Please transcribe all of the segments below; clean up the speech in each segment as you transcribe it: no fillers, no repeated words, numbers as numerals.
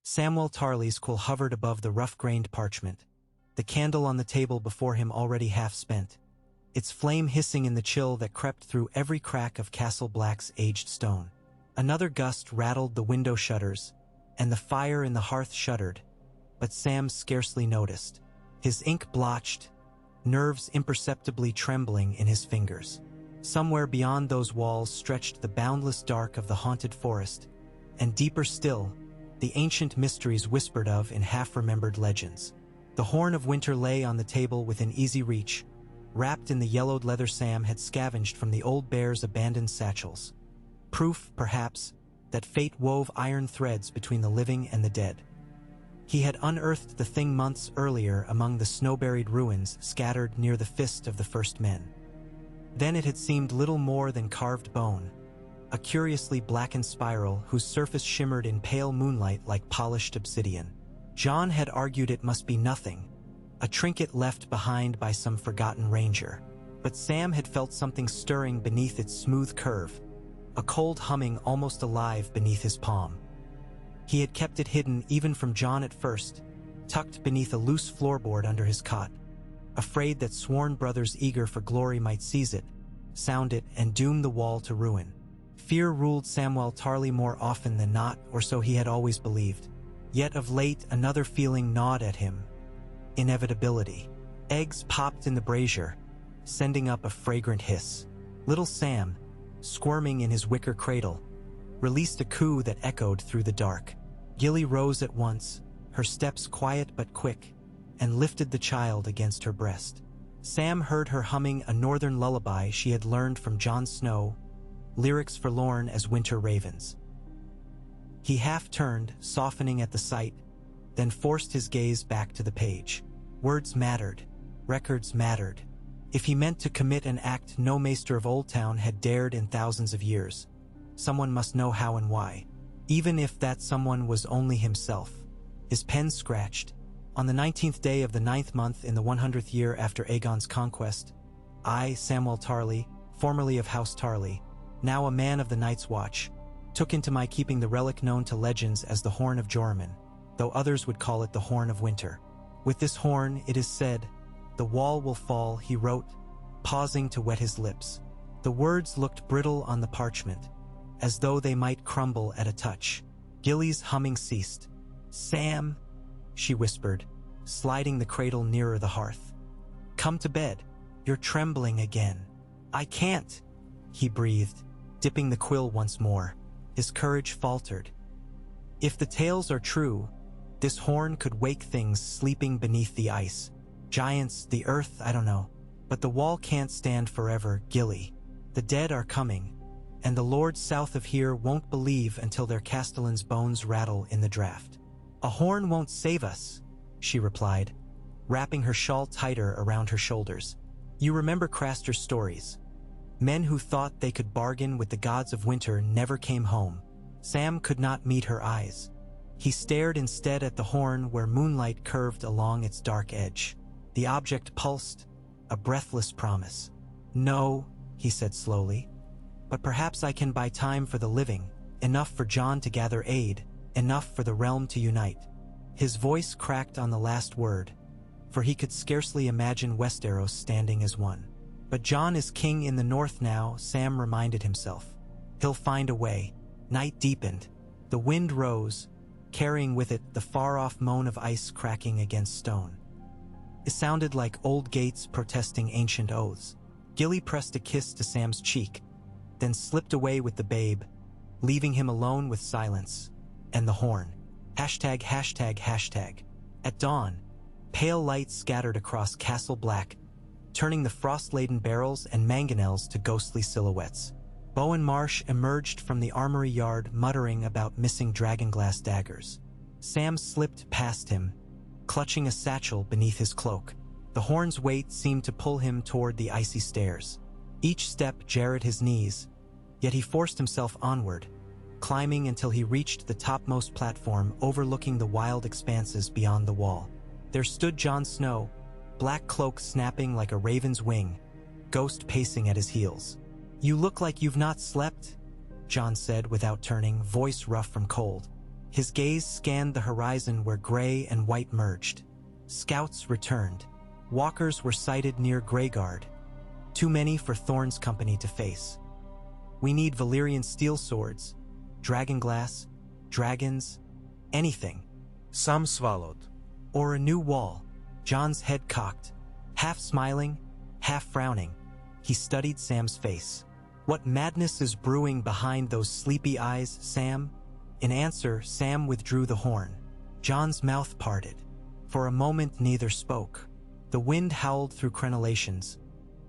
Samwell Tarley's quill hovered above the rough-grained parchment, the candle on the table before him already half-spent, its flame hissing in the chill that crept through every crack of Castle Black's aged stone. Another gust rattled the window shutters, and the fire in the hearth shuddered, but Sam scarcely noticed. His ink blotched, nerves imperceptibly trembling in his fingers. Somewhere beyond those walls stretched the boundless dark of the haunted forest, and deeper still, the ancient mysteries whispered of in half-remembered legends. The horn of winter lay on the table within easy reach, wrapped in the yellowed leather Sam had scavenged from the old bear's abandoned satchels. Proof, perhaps, that fate wove iron threads between the living and the dead. He had unearthed the thing months earlier among the snow-buried ruins scattered near the fist of the first men. Then it had seemed little more than carved bone, a curiously blackened spiral whose surface shimmered in pale moonlight like polished obsidian. John had argued it must be nothing, a trinket left behind by some forgotten ranger. But Sam had felt something stirring beneath its smooth curve, a cold humming almost alive beneath his palm. He had kept it hidden even from John at first, tucked beneath a loose floorboard under his cot, afraid that sworn brothers eager for glory might seize it, sound it, and doom the wall to ruin. Fear ruled Samwell Tarley more often than not, or so he had always believed. Yet of late another feeling gnawed at him. Inevitability. Eggs popped in the brazier, sending up a fragrant hiss. Little Sam, squirming in his wicker cradle, released a coo that echoed through the dark. Gilly rose at once, her steps quiet but quick, and lifted the child against her breast. Sam heard her humming a northern lullaby she had learned from Jon Snow, lyrics forlorn as winter ravens. He half-turned, softening at the sight, then forced his gaze back to the page. Words mattered. Records mattered. If he meant to commit an act no maester of Oldtown had dared in thousands of years, someone must know how and why, even if that someone was only himself. His pen scratched. On the 19th day of the 9th month in the 100th year after Aegon's conquest, I, Samwell Tarley, formerly of House Tarley, now a man of the Night's Watch, took into my keeping the relic known to legends as the Horn of Joramun, though others would call it the Horn of Winter. With this horn, it is said, the wall will fall, he wrote, pausing to wet his lips. The words looked brittle on the parchment, as though they might crumble at a touch. Gilly's humming ceased. Sam, she whispered, sliding the cradle nearer the hearth. Come to bed. You're trembling again. I can't, he breathed, dipping the quill once more. His courage faltered. If the tales are true, this horn could wake things sleeping beneath the ice. Giants, the earth, I don't know. But the wall can't stand forever, Gilly. The dead are coming, and the lords south of here won't believe until their castellan's bones rattle in the draft. A horn won't save us, she replied, wrapping her shawl tighter around her shoulders. You remember Craster's stories. Men who thought they could bargain with the gods of winter never came home. Sam could not meet her eyes. He stared instead at the horn where moonlight curved along its dark edge. The object pulsed, a breathless promise. No, he said slowly, but perhaps I can buy time for the living, enough for Jon to gather aid, enough for the realm to unite. His voice cracked on the last word, for he could scarcely imagine Westeros standing as one. But Jon is king in the north now, Sam reminded himself. He'll find a way. Night deepened. The wind rose, carrying with it the far-off moan of ice cracking against stone. It sounded like old gates protesting ancient oaths. Gilly pressed a kiss to Sam's cheek, then slipped away with the babe, leaving him alone with silence and the horn. Hashtag, hashtag, hashtag. At dawn, pale light scattered across Castle Black, turning the frost-laden barrels and mangonels to ghostly silhouettes. Bowen Marsh emerged from the armory yard muttering about missing dragonglass daggers. Sam slipped past him, clutching a satchel beneath his cloak. The horn's weight seemed to pull him toward the icy stairs. Each step jarred his knees, yet he forced himself onward, climbing until he reached the topmost platform overlooking the wild expanses beyond the wall. There stood Jon Snow, black cloak snapping like a raven's wing, ghost pacing at his heels. You look like you've not slept, Jon said without turning, voice rough from cold. His gaze scanned the horizon where gray and white merged. Scouts returned. Walkers were sighted near Greyguard. Too many for Thorn's company to face. We need Valyrian steel swords, dragonglass, dragons, anything. Sam swallowed. Or a new wall. Jon's head cocked, half smiling, half frowning. He studied Sam's face. What madness is brewing behind those sleepy eyes, Sam? In answer, Sam withdrew the horn. Jon's mouth parted. For a moment neither spoke. The wind howled through crenellations,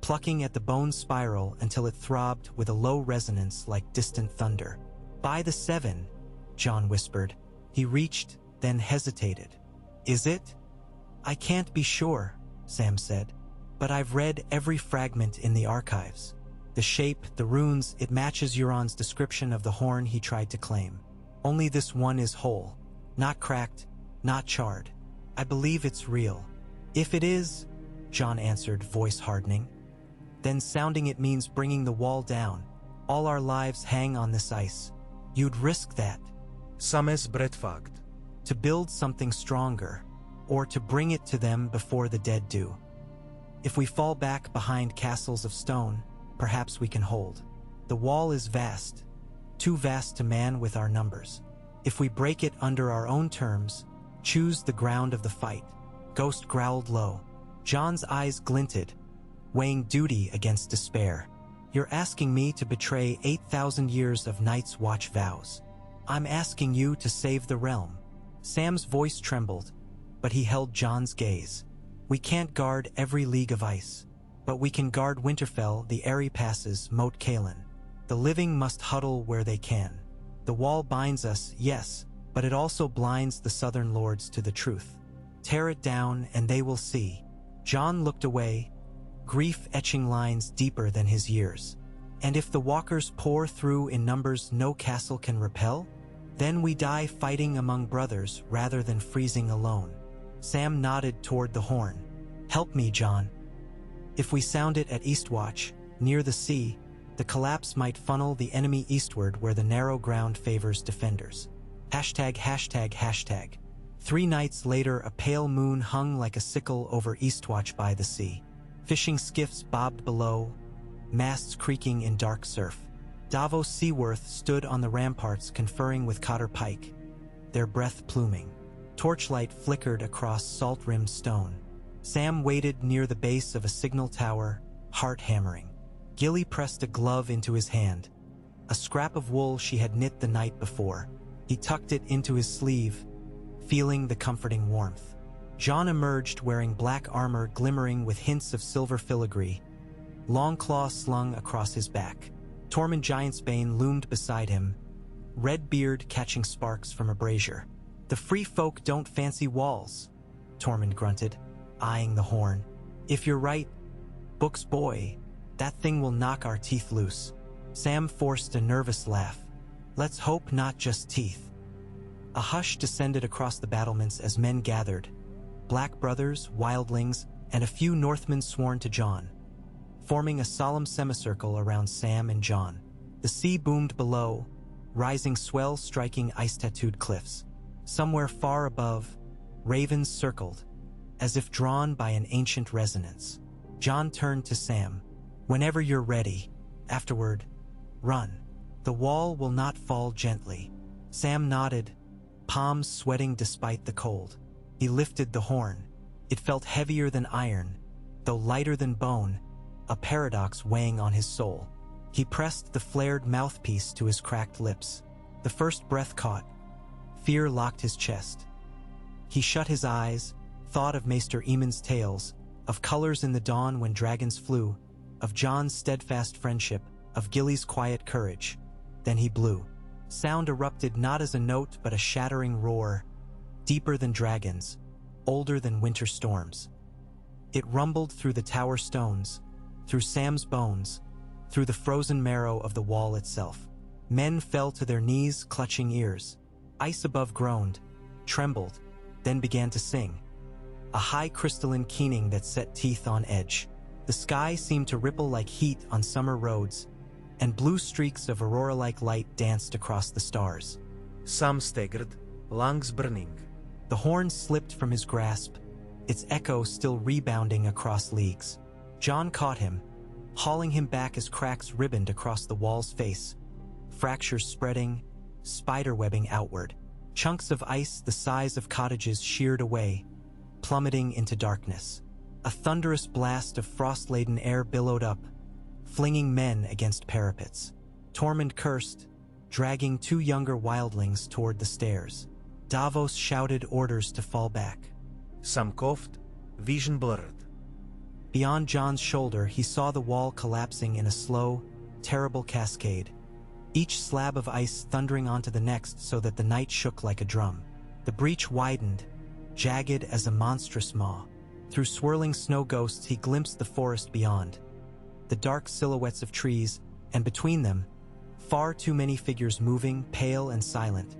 plucking at the bone spiral until it throbbed with a low resonance like distant thunder. "By the 7, Jon whispered. He reached, then hesitated. "Is it?" "I can't be sure," Sam said. "But I've read every fragment in the archives. The shape, the runes, it matches Euron's description of the horn he tried to claim. Only this one is whole. Not cracked, not charred. I believe it's real." "If it is," Jon answered, voice hardening, "then sounding it means bringing the wall down. All our lives hang on this ice. You'd risk that." Sam's breathfakt. "To build something stronger, or to bring it to them before the dead do. If we fall back behind castles of stone, perhaps we can hold. The wall is vast, too vast to man with our numbers. If we break it under our own terms, choose the ground of the fight." Ghost growled low. Jon's eyes glinted, weighing duty against despair. "You're asking me to betray 8,000 years of Night's Watch vows. I'm asking you to save the realm." Sam's voice trembled, but he held Jon's gaze. "We can't guard every league of ice, but we can guard Winterfell, the Eyrie passes, Moat Cailin. The living must huddle where they can. The wall binds us, yes, but it also blinds the southern lords to the truth. Tear it down and they will see." Jon looked away, grief etching lines deeper than his years. "And if the walkers pour through in numbers no castle can repel? Then we die fighting among brothers rather than freezing alone." Sam nodded toward the horn. "Help me, Jon. If we sound it at Eastwatch, near the sea, the collapse might funnel the enemy eastward where the narrow ground favors defenders. ####. 3 nights later, a pale moon hung like a sickle over Eastwatch by the sea. Fishing skiffs bobbed below, masts creaking in dark surf. Davos Seaworth stood on the ramparts conferring with Cotter Pike, their breath pluming. Torchlight flickered across salt-rimmed stone. Sam waited near the base of a signal tower, heart hammering. Gilly pressed a glove into his hand, a scrap of wool she had knit the night before. He tucked it into his sleeve, feeling the comforting warmth. Jon emerged wearing black armor glimmering with hints of silver filigree, long claw slung across his back. Tormund Giantsbane loomed beside him, red beard catching sparks from a brazier. "The free folk don't fancy walls," Tormund grunted, eyeing the horn. "If you're right, Book's boy, that thing will knock our teeth loose." Sam forced a nervous laugh. "Let's hope not just teeth." A hush descended across the battlements as men gathered, black brothers, wildlings, and a few Northmen sworn to Jon, forming a solemn semicircle around Sam and Jon. The sea boomed below, rising swell striking ice-tattooed cliffs. Somewhere far above, ravens circled, as if drawn by an ancient resonance. Jon turned to Sam. "Whenever you're ready, afterward, run. The wall will not fall gently." Sam nodded, palms sweating despite the cold. He lifted the horn. It felt heavier than iron, though lighter than bone, a paradox weighing on his soul. He pressed the flared mouthpiece to his cracked lips. The first breath caught. Fear locked his chest. He shut his eyes, thought of Maester Aemon's tales, of colors in the dawn when dragons flew, of Jon's steadfast friendship, of Gilly's quiet courage. Then he blew. Sound erupted not as a note but a shattering roar, deeper than dragons, older than winter storms. It rumbled through the tower stones, through Sam's bones, through the frozen marrow of the wall itself. Men fell to their knees, clutching ears. Ice above groaned, trembled, then began to sing. A high crystalline keening that set teeth on edge. The sky seemed to ripple like heat on summer roads, and blue streaks of aurora-like light danced across the stars. Sam staggered. lungs burning. The horn slipped from his grasp, its echo still rebounding across leagues. John caught him, hauling him back as cracks ribboned across the wall's face, fractures spreading, spiderwebbing outward. Chunks of ice the size of cottages sheared away, plummeting into darkness. A thunderous blast of frost-laden air billowed up, flinging men against parapets. Tormund cursed, dragging two younger wildlings toward the stairs. Davos shouted orders to fall back. Some coughed, vision blurred. Beyond John's shoulder, he saw the wall collapsing in a slow, terrible cascade, each slab of ice thundering onto the next so that the night shook like a drum. The breach widened, jagged as a monstrous maw. Through swirling snow ghosts he glimpsed the forest beyond, the dark silhouettes of trees, and between them, far too many figures moving, pale and silent,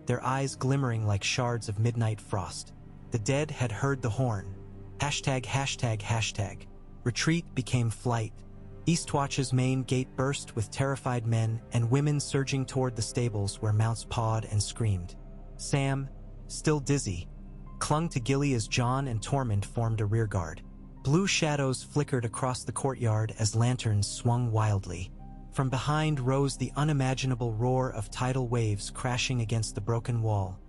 their eyes glimmering like shards of midnight frost. The dead had heard the horn. ####. Retreat became flight. Eastwatch's main gate burst with terrified men and women surging toward the stables where mounts pawed and screamed. Sam, still dizzy, clung to Gilly as John and Tormund formed a rearguard. Blue shadows flickered across the courtyard as lanterns swung wildly. From behind rose the unimaginable roar of tidal waves crashing against the broken wall,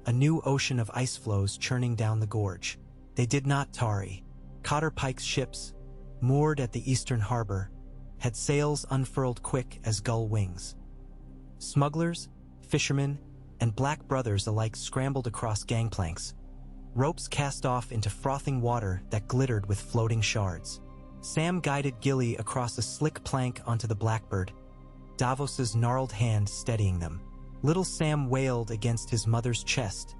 a new ocean of ice floes churning down the gorge. They did not tarry. Cotter Pike's ships, moored at the eastern harbor, had sails unfurled quick as gull wings. Smugglers, fishermen, and black brothers alike scrambled across gangplanks, ropes cast off into frothing water that glittered with floating shards. Sam guided Gilly across a slick plank onto the Blackbird, Davos's gnarled hand steadying them. Little Sam wailed against his mother's chest,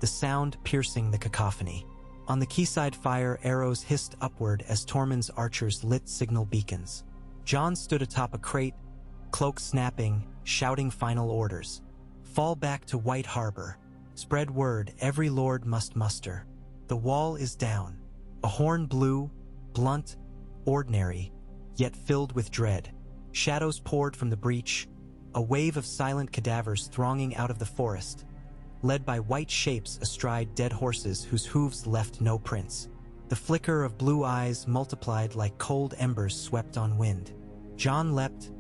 the sound piercing the cacophony. On the quayside fire, arrows hissed upward as Tormund's archers lit signal beacons. John stood atop a crate, cloak snapping, shouting final orders. Fall back to White Harbor. Spread word, every lord must muster. The wall is down. A horn blew, blunt, ordinary, yet filled with dread. Shadows poured from the breach, a wave of silent cadavers thronging out of the forest, led by white shapes astride dead horses whose hooves left no prints. The flicker of blue eyes multiplied like cold embers swept on wind. John leapt,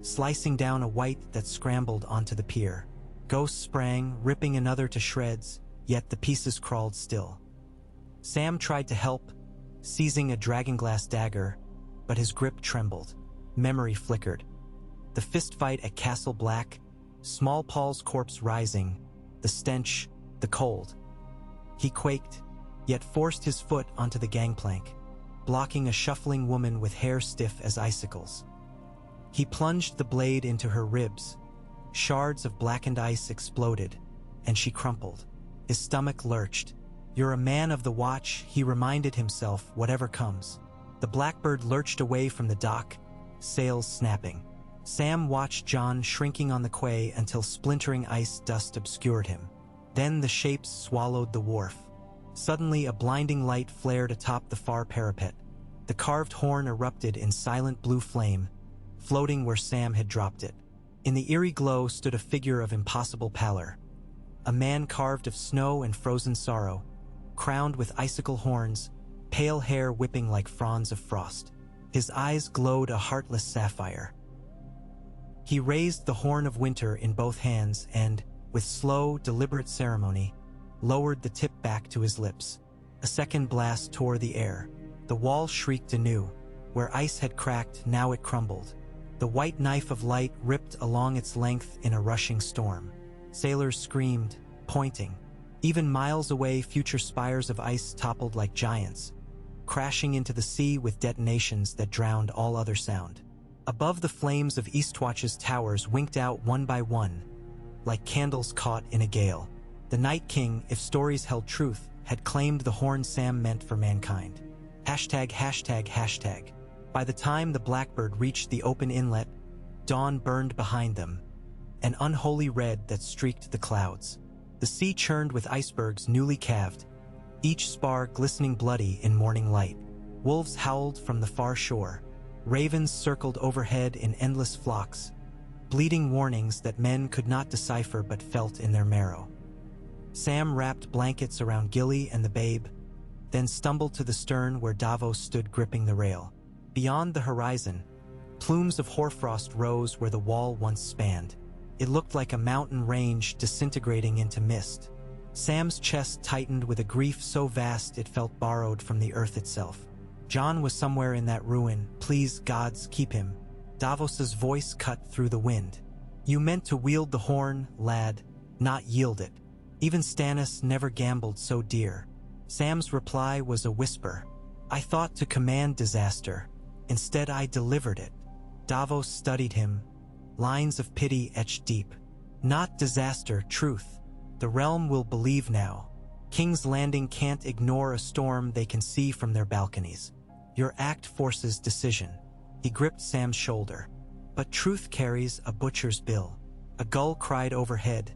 slicing down a wight that scrambled onto the pier. Ghosts sprang, ripping another to shreds, yet the pieces crawled still. Sam tried to help, seizing a dragonglass dagger, but his grip trembled. Memory flickered. The fistfight at Castle Black, Small Paul's corpse rising, the stench, the cold. He quaked, yet forced his foot onto the gangplank, blocking a shuffling woman with hair stiff as icicles. He plunged the blade into her ribs. Shards of blackened ice exploded, and she crumpled. His stomach lurched. You're a man of the watch, he reminded himself, whatever comes. The Blackbird lurched away from the dock, sails snapping. Sam watched John shrinking on the quay until splintering ice dust obscured him. Then the shapes swallowed the wharf. Suddenly a blinding light flared atop the far parapet. The carved horn erupted in silent blue flame, floating where Sam had dropped it. In the eerie glow stood a figure of impossible pallor. A man carved of snow and frozen sorrow, crowned with icicle horns, pale hair whipping like fronds of frost. His eyes glowed a heartless sapphire. He raised the horn of winter in both hands and, with slow, deliberate ceremony, lowered the tip back to his lips. A second blast tore the air. The wall shrieked anew. Where ice had cracked, now it crumbled. The white knife of light ripped along its length in a rushing storm. Sailors screamed, pointing. Even miles away, future spires of ice toppled like giants, crashing into the sea with detonations that drowned all other sound. Above the flames of Eastwatch's towers winked out one by one, like candles caught in a gale. The Night King, if stories held truth, had claimed the horn Sam meant for mankind. ####. By the time the Blackbird reached the open inlet, dawn burned behind them, an unholy red that streaked the clouds. The sea churned with icebergs newly calved, each spar glistening bloody in morning light. Wolves howled from the far shore. Ravens circled overhead in endless flocks, bleating warnings that men could not decipher but felt in their marrow. Sam wrapped blankets around Gilly and the babe, then stumbled to the stern where Davos stood gripping the rail. Beyond the horizon, plumes of hoarfrost rose where the wall once spanned. It looked like a mountain range disintegrating into mist. Sam's chest tightened with a grief so vast it felt borrowed from the earth itself. Jon was somewhere in that ruin. Please, gods, keep him. Davos's voice cut through the wind. You meant to wield the horn, lad, not yield it. Even Stannis never gambled so dear. Sam's reply was a whisper. I thought to command disaster. Instead I delivered it. Davos studied him, lines of pity etched deep. Not disaster, truth. The realm will believe now. King's Landing can't ignore a storm they can see from their balconies. Your act forces decision. He gripped Sam's shoulder. But truth carries a butcher's bill. A gull cried overhead,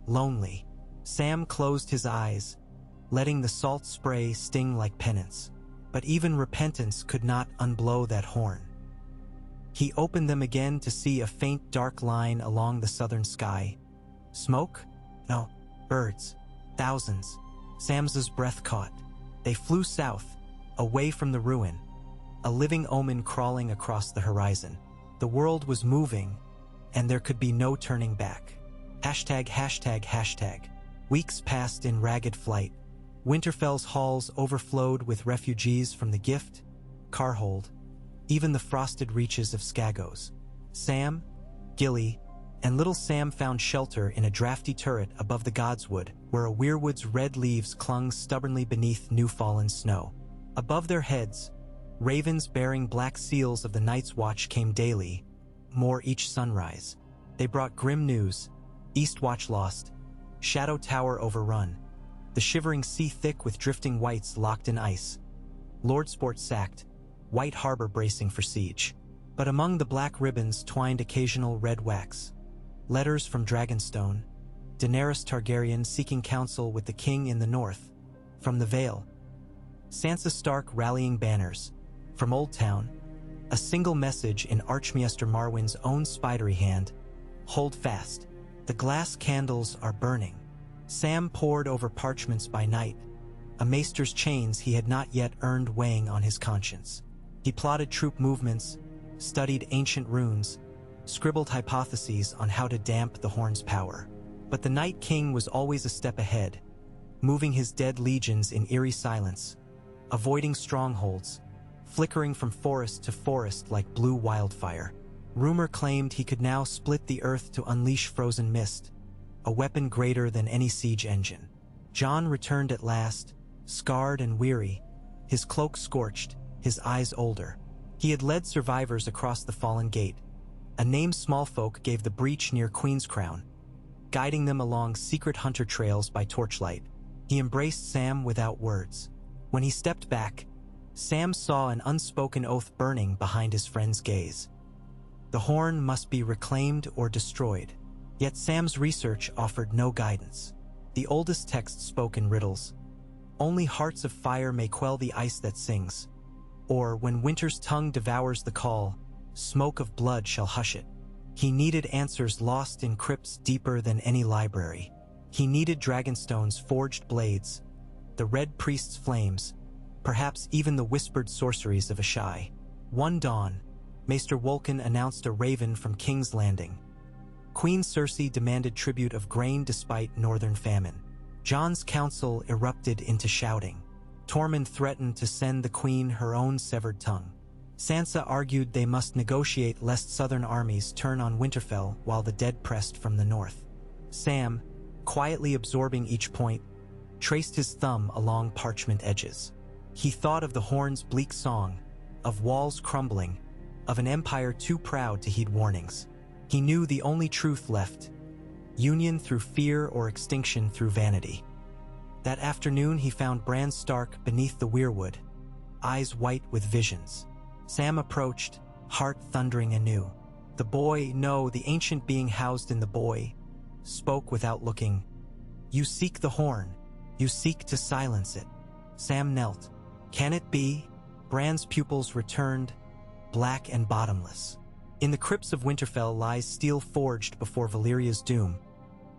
lonely. Sam closed his eyes, letting the salt spray sting like penance. But even repentance could not unblow that horn. He opened them again to see a faint dark line along the southern sky. Smoke? No, birds. Thousands. Sam's breath caught. They flew south, away from the ruin. A living omen crawling across the horizon. The world was moving, and there could be no turning back. ####. Weeks passed in ragged flight. Winterfell's halls overflowed with refugees from the Gift, Carhold, even the frosted reaches of Skagos. Sam, Gilly, and little Sam found shelter in a drafty turret above the Godswood, where a weirwood's red leaves clung stubbornly beneath new-fallen snow. Above their heads, ravens bearing black seals of the Night's Watch came daily, more each sunrise. They brought grim news: Eastwatch lost, Shadow Tower overrun, the shivering sea thick with drifting whites locked in ice, Lordsport sacked, White Harbor bracing for siege. But among the black ribbons twined occasional red wax. Letters from Dragonstone, Daenerys Targaryen seeking counsel with the king in the north. From the Vale, Sansa Stark rallying banners. From Oldtown, a single message in Archmaester Marwyn's own spidery hand: hold fast. The glass candles are burning. Sam pored over parchments by night, a maester's chains he had not yet earned weighing on his conscience. He plotted troop movements, studied ancient runes, scribbled hypotheses on how to damp the horn's power. But the Night King was always a step ahead, moving his dead legions in eerie silence, avoiding strongholds, flickering from forest to forest like blue wildfire. Rumor claimed he could now split the earth to unleash frozen mist, a weapon greater than any siege engine. Jon returned at last, scarred and weary, his cloak scorched, his eyes older. He had led survivors across the fallen gate. A named smallfolk gave the breach near Queen's Crown, guiding them along secret hunter trails by torchlight. He embraced Sam without words. When he stepped back, Sam saw an unspoken oath burning behind his friend's gaze. The horn must be reclaimed or destroyed. Yet Sam's research offered no guidance. The oldest texts spoke in riddles. Only hearts of fire may quell the ice that sings. Or, when winter's tongue devours the call, smoke of blood shall hush it. He needed answers lost in crypts deeper than any library. He needed Dragonstone's forged blades, the Red Priest's flames, perhaps even the whispered sorceries of Ashai. One dawn, Maester Wolkan announced a raven from King's Landing. Queen Cersei demanded tribute of grain despite northern famine. Jon's council erupted into shouting. Tormund threatened to send the queen her own severed tongue. Sansa argued they must negotiate lest southern armies turn on Winterfell while the dead pressed from the north. Sam, quietly absorbing each point, traced his thumb along parchment edges. He thought of the horn's bleak song, of walls crumbling, of an empire too proud to heed warnings. He knew the only truth left: union through fear or extinction through vanity. That afternoon he found Bran Stark beneath the weirwood, eyes white with visions. Sam approached, heart thundering anew. The boy, no, the ancient being housed in the boy, spoke without looking. You seek the horn. You seek to silence it. Sam knelt. Can it be? Bran's pupils returned, black and bottomless. In the crypts of Winterfell lies steel forged before Valyria's doom,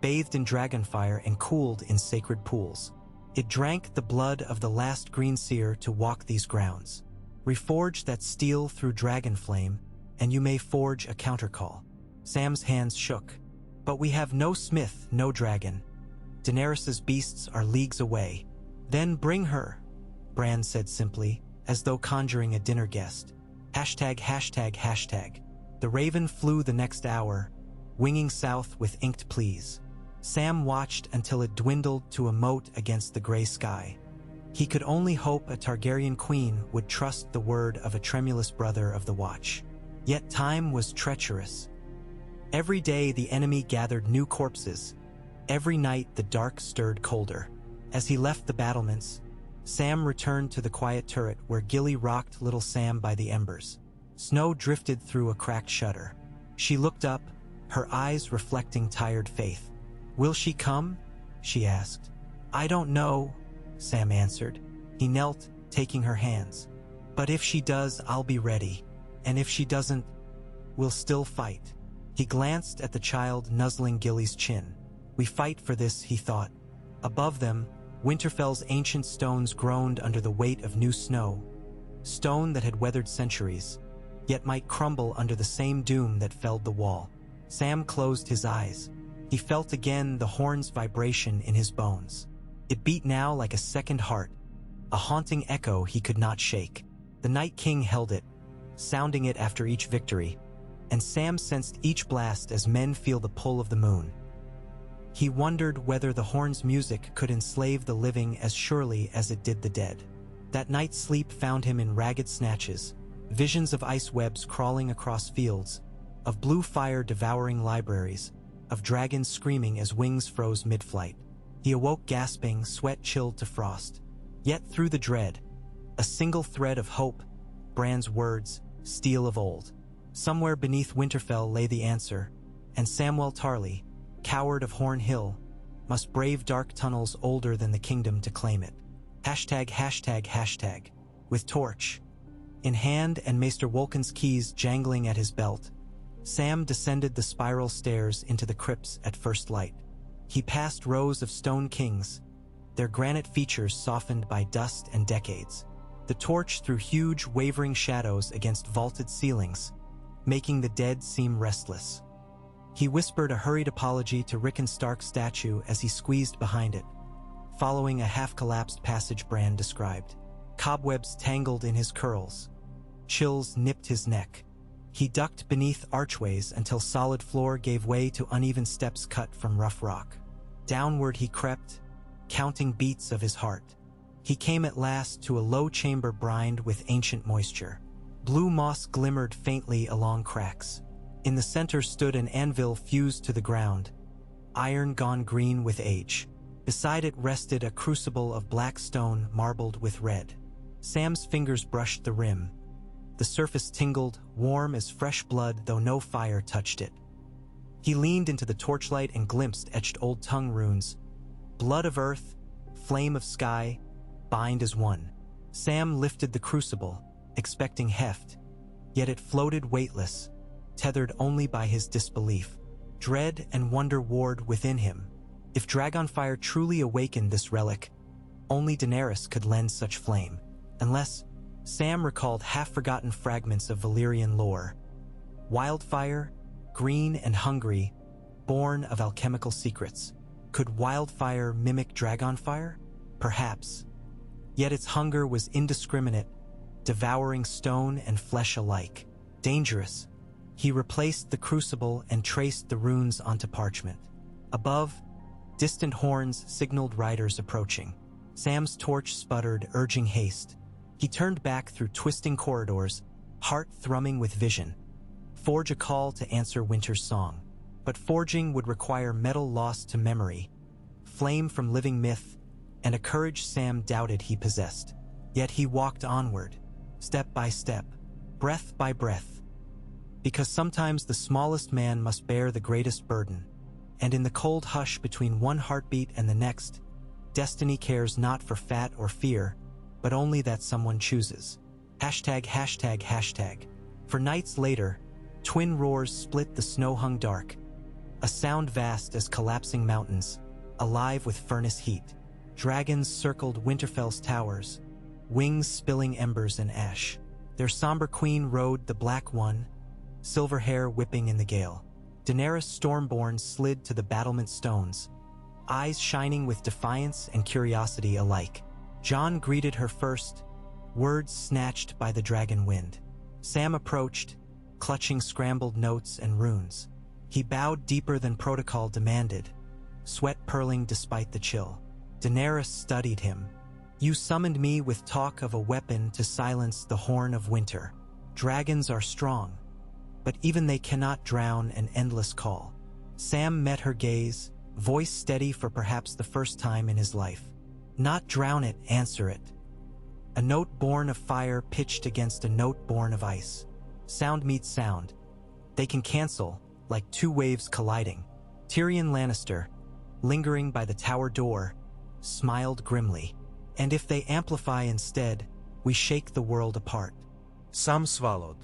bathed in dragonfire and cooled in sacred pools. It drank the blood of the last green seer to walk these grounds. Reforge that steel through dragon flame, and you may forge a countercall. Sam's hands shook. But we have no smith, no dragon. Daenerys's beasts are leagues away. Then bring her, Bran said simply, as though conjuring a dinner guest. ####. The raven flew the next hour, winging south with inked pleas. Sam watched until it dwindled to a mote against the gray sky. He could only hope a Targaryen queen would trust the word of a tremulous brother of the Watch. Yet time was treacherous. Every day the enemy gathered new corpses. Every night the dark stirred colder. As he left the battlements, Sam returned to the quiet turret where Gilly rocked little Sam by the embers. Snow drifted through a cracked shutter. She looked up, her eyes reflecting tired faith. "Will she come?" she asked. "I don't know," Sam answered. He knelt, taking her hands. "But if she does, I'll be ready. And if she doesn't, we'll still fight." He glanced at the child nuzzling Gilly's chin. "We fight for this," he thought. Above them, Winterfell's ancient stones groaned under the weight of new snow. Stone that had weathered centuries, yet might crumble under the same doom that felled the wall. Sam closed his eyes. He felt again the horn's vibration in his bones. It beat now like a second heart, a haunting echo he could not shake. The Night King held it, sounding it after each victory, and Sam sensed each blast as men feel the pull of the moon. He wondered whether the horn's music could enslave the living as surely as it did the dead. That night's sleep found him in ragged snatches, visions of ice webs crawling across fields, of blue fire devouring libraries, of dragons screaming as wings froze mid-flight. He awoke gasping, sweat chilled to frost. Yet through the dread, a single thread of hope, Bran's words, steel of old. Somewhere beneath Winterfell lay the answer, and Samwell Tarly, coward of Horn Hill, must brave dark tunnels older than the kingdom to claim it. ####. With torch in hand and Maester Wolken's keys jangling at his belt, Sam descended the spiral stairs into the crypts at first light. He passed rows of stone kings, their granite features softened by dust and decades. The torch threw huge, wavering shadows against vaulted ceilings, making the dead seem restless. He whispered a hurried apology to Rickon Stark's statue as he squeezed behind it, following a half-collapsed passage Bran described. Cobwebs tangled in his curls. Chills nipped his neck. He ducked beneath archways until solid floor gave way to uneven steps cut from rough rock. Downward he crept, counting beats of his heart. He came at last to a low chamber brined with ancient moisture. Blue moss glimmered faintly along cracks. In the center stood an anvil fused to the ground, iron gone green with age. Beside it rested a crucible of black stone marbled with red. Sam's fingers brushed the rim. The surface tingled, warm as fresh blood, though no fire touched it. He leaned into the torchlight and glimpsed etched Oldtown runes. Blood of earth, flame of sky, bind as one. Sam lifted the crucible, expecting heft, yet it floated weightless, tethered only by his disbelief. Dread and wonder warred within him. If dragonfire truly awakened this relic, only Daenerys could lend such flame. Unless, Sam recalled half-forgotten fragments of Valyrian lore. Wildfire, green and hungry, born of alchemical secrets. Could wildfire mimic dragonfire? Perhaps. Yet its hunger was indiscriminate, devouring stone and flesh alike. Dangerous. He replaced the crucible and traced the runes onto parchment. Above, distant horns signaled riders approaching. Sam's torch sputtered, urging haste. He turned back through twisting corridors, heart thrumming with vision. Forge a call to answer Winter's song. But forging would require metal lost to memory, flame from living myth, and a courage Sam doubted he possessed. Yet he walked onward, step by step, breath by breath. Because sometimes the smallest man must bear the greatest burden, and in the cold hush between one heartbeat and the next, destiny cares not for fat or fear, but only that someone chooses. ####. For nights later, twin roars split the snow-hung dark. a sound vast as collapsing mountains, alive with furnace heat. Dragons circled Winterfell's towers, wings spilling embers and ash. Their somber queen rode the Black One, silver hair whipping in the gale. Daenerys Stormborn slid to the battlement stones, eyes shining with defiance and curiosity alike. Jon greeted her first, words snatched by the dragon wind. Sam approached, clutching scrambled notes and runes. He bowed deeper than protocol demanded, sweat purling despite the chill. Daenerys studied him. You summoned me with talk of a weapon to silence the horn of winter. Dragons are strong, but even they cannot drown an endless call. Sam met her gaze, voice steady for perhaps the first time in his life. Not drown it, answer it. A note born of fire pitched against a note born of ice. Sound meets sound. They can cancel, like two waves colliding. Tyrion Lannister, lingering by the tower door, smiled grimly. And if they amplify instead, we shake the world apart. Some swallowed.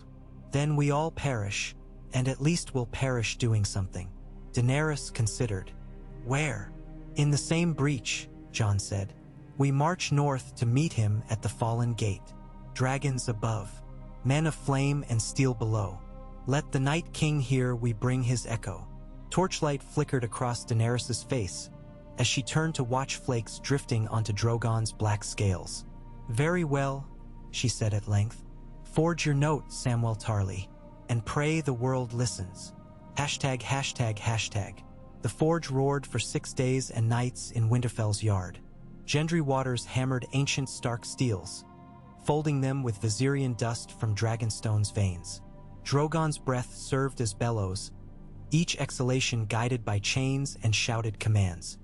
Then we all perish, and at least we'll perish doing something. Daenerys considered. Where? In the same breach, Jon said. We march north to meet him at the Fallen Gate. Dragons above, men of flame and steel below. Let the Night King hear we bring his echo. Torchlight flickered across Daenerys' face as she turned to watch flakes drifting onto Drogon's black scales. Very well, she said at length. Forge your note, Samwell Tarly, and pray the world listens. ####. The forge roared for 6 days and nights in Winterfell's yard. Gendry waters hammered ancient Stark steels, folding them with Viserion dust from Dragonstone's veins. Drogon's breath served as bellows, each exhalation guided by chains and shouted commands.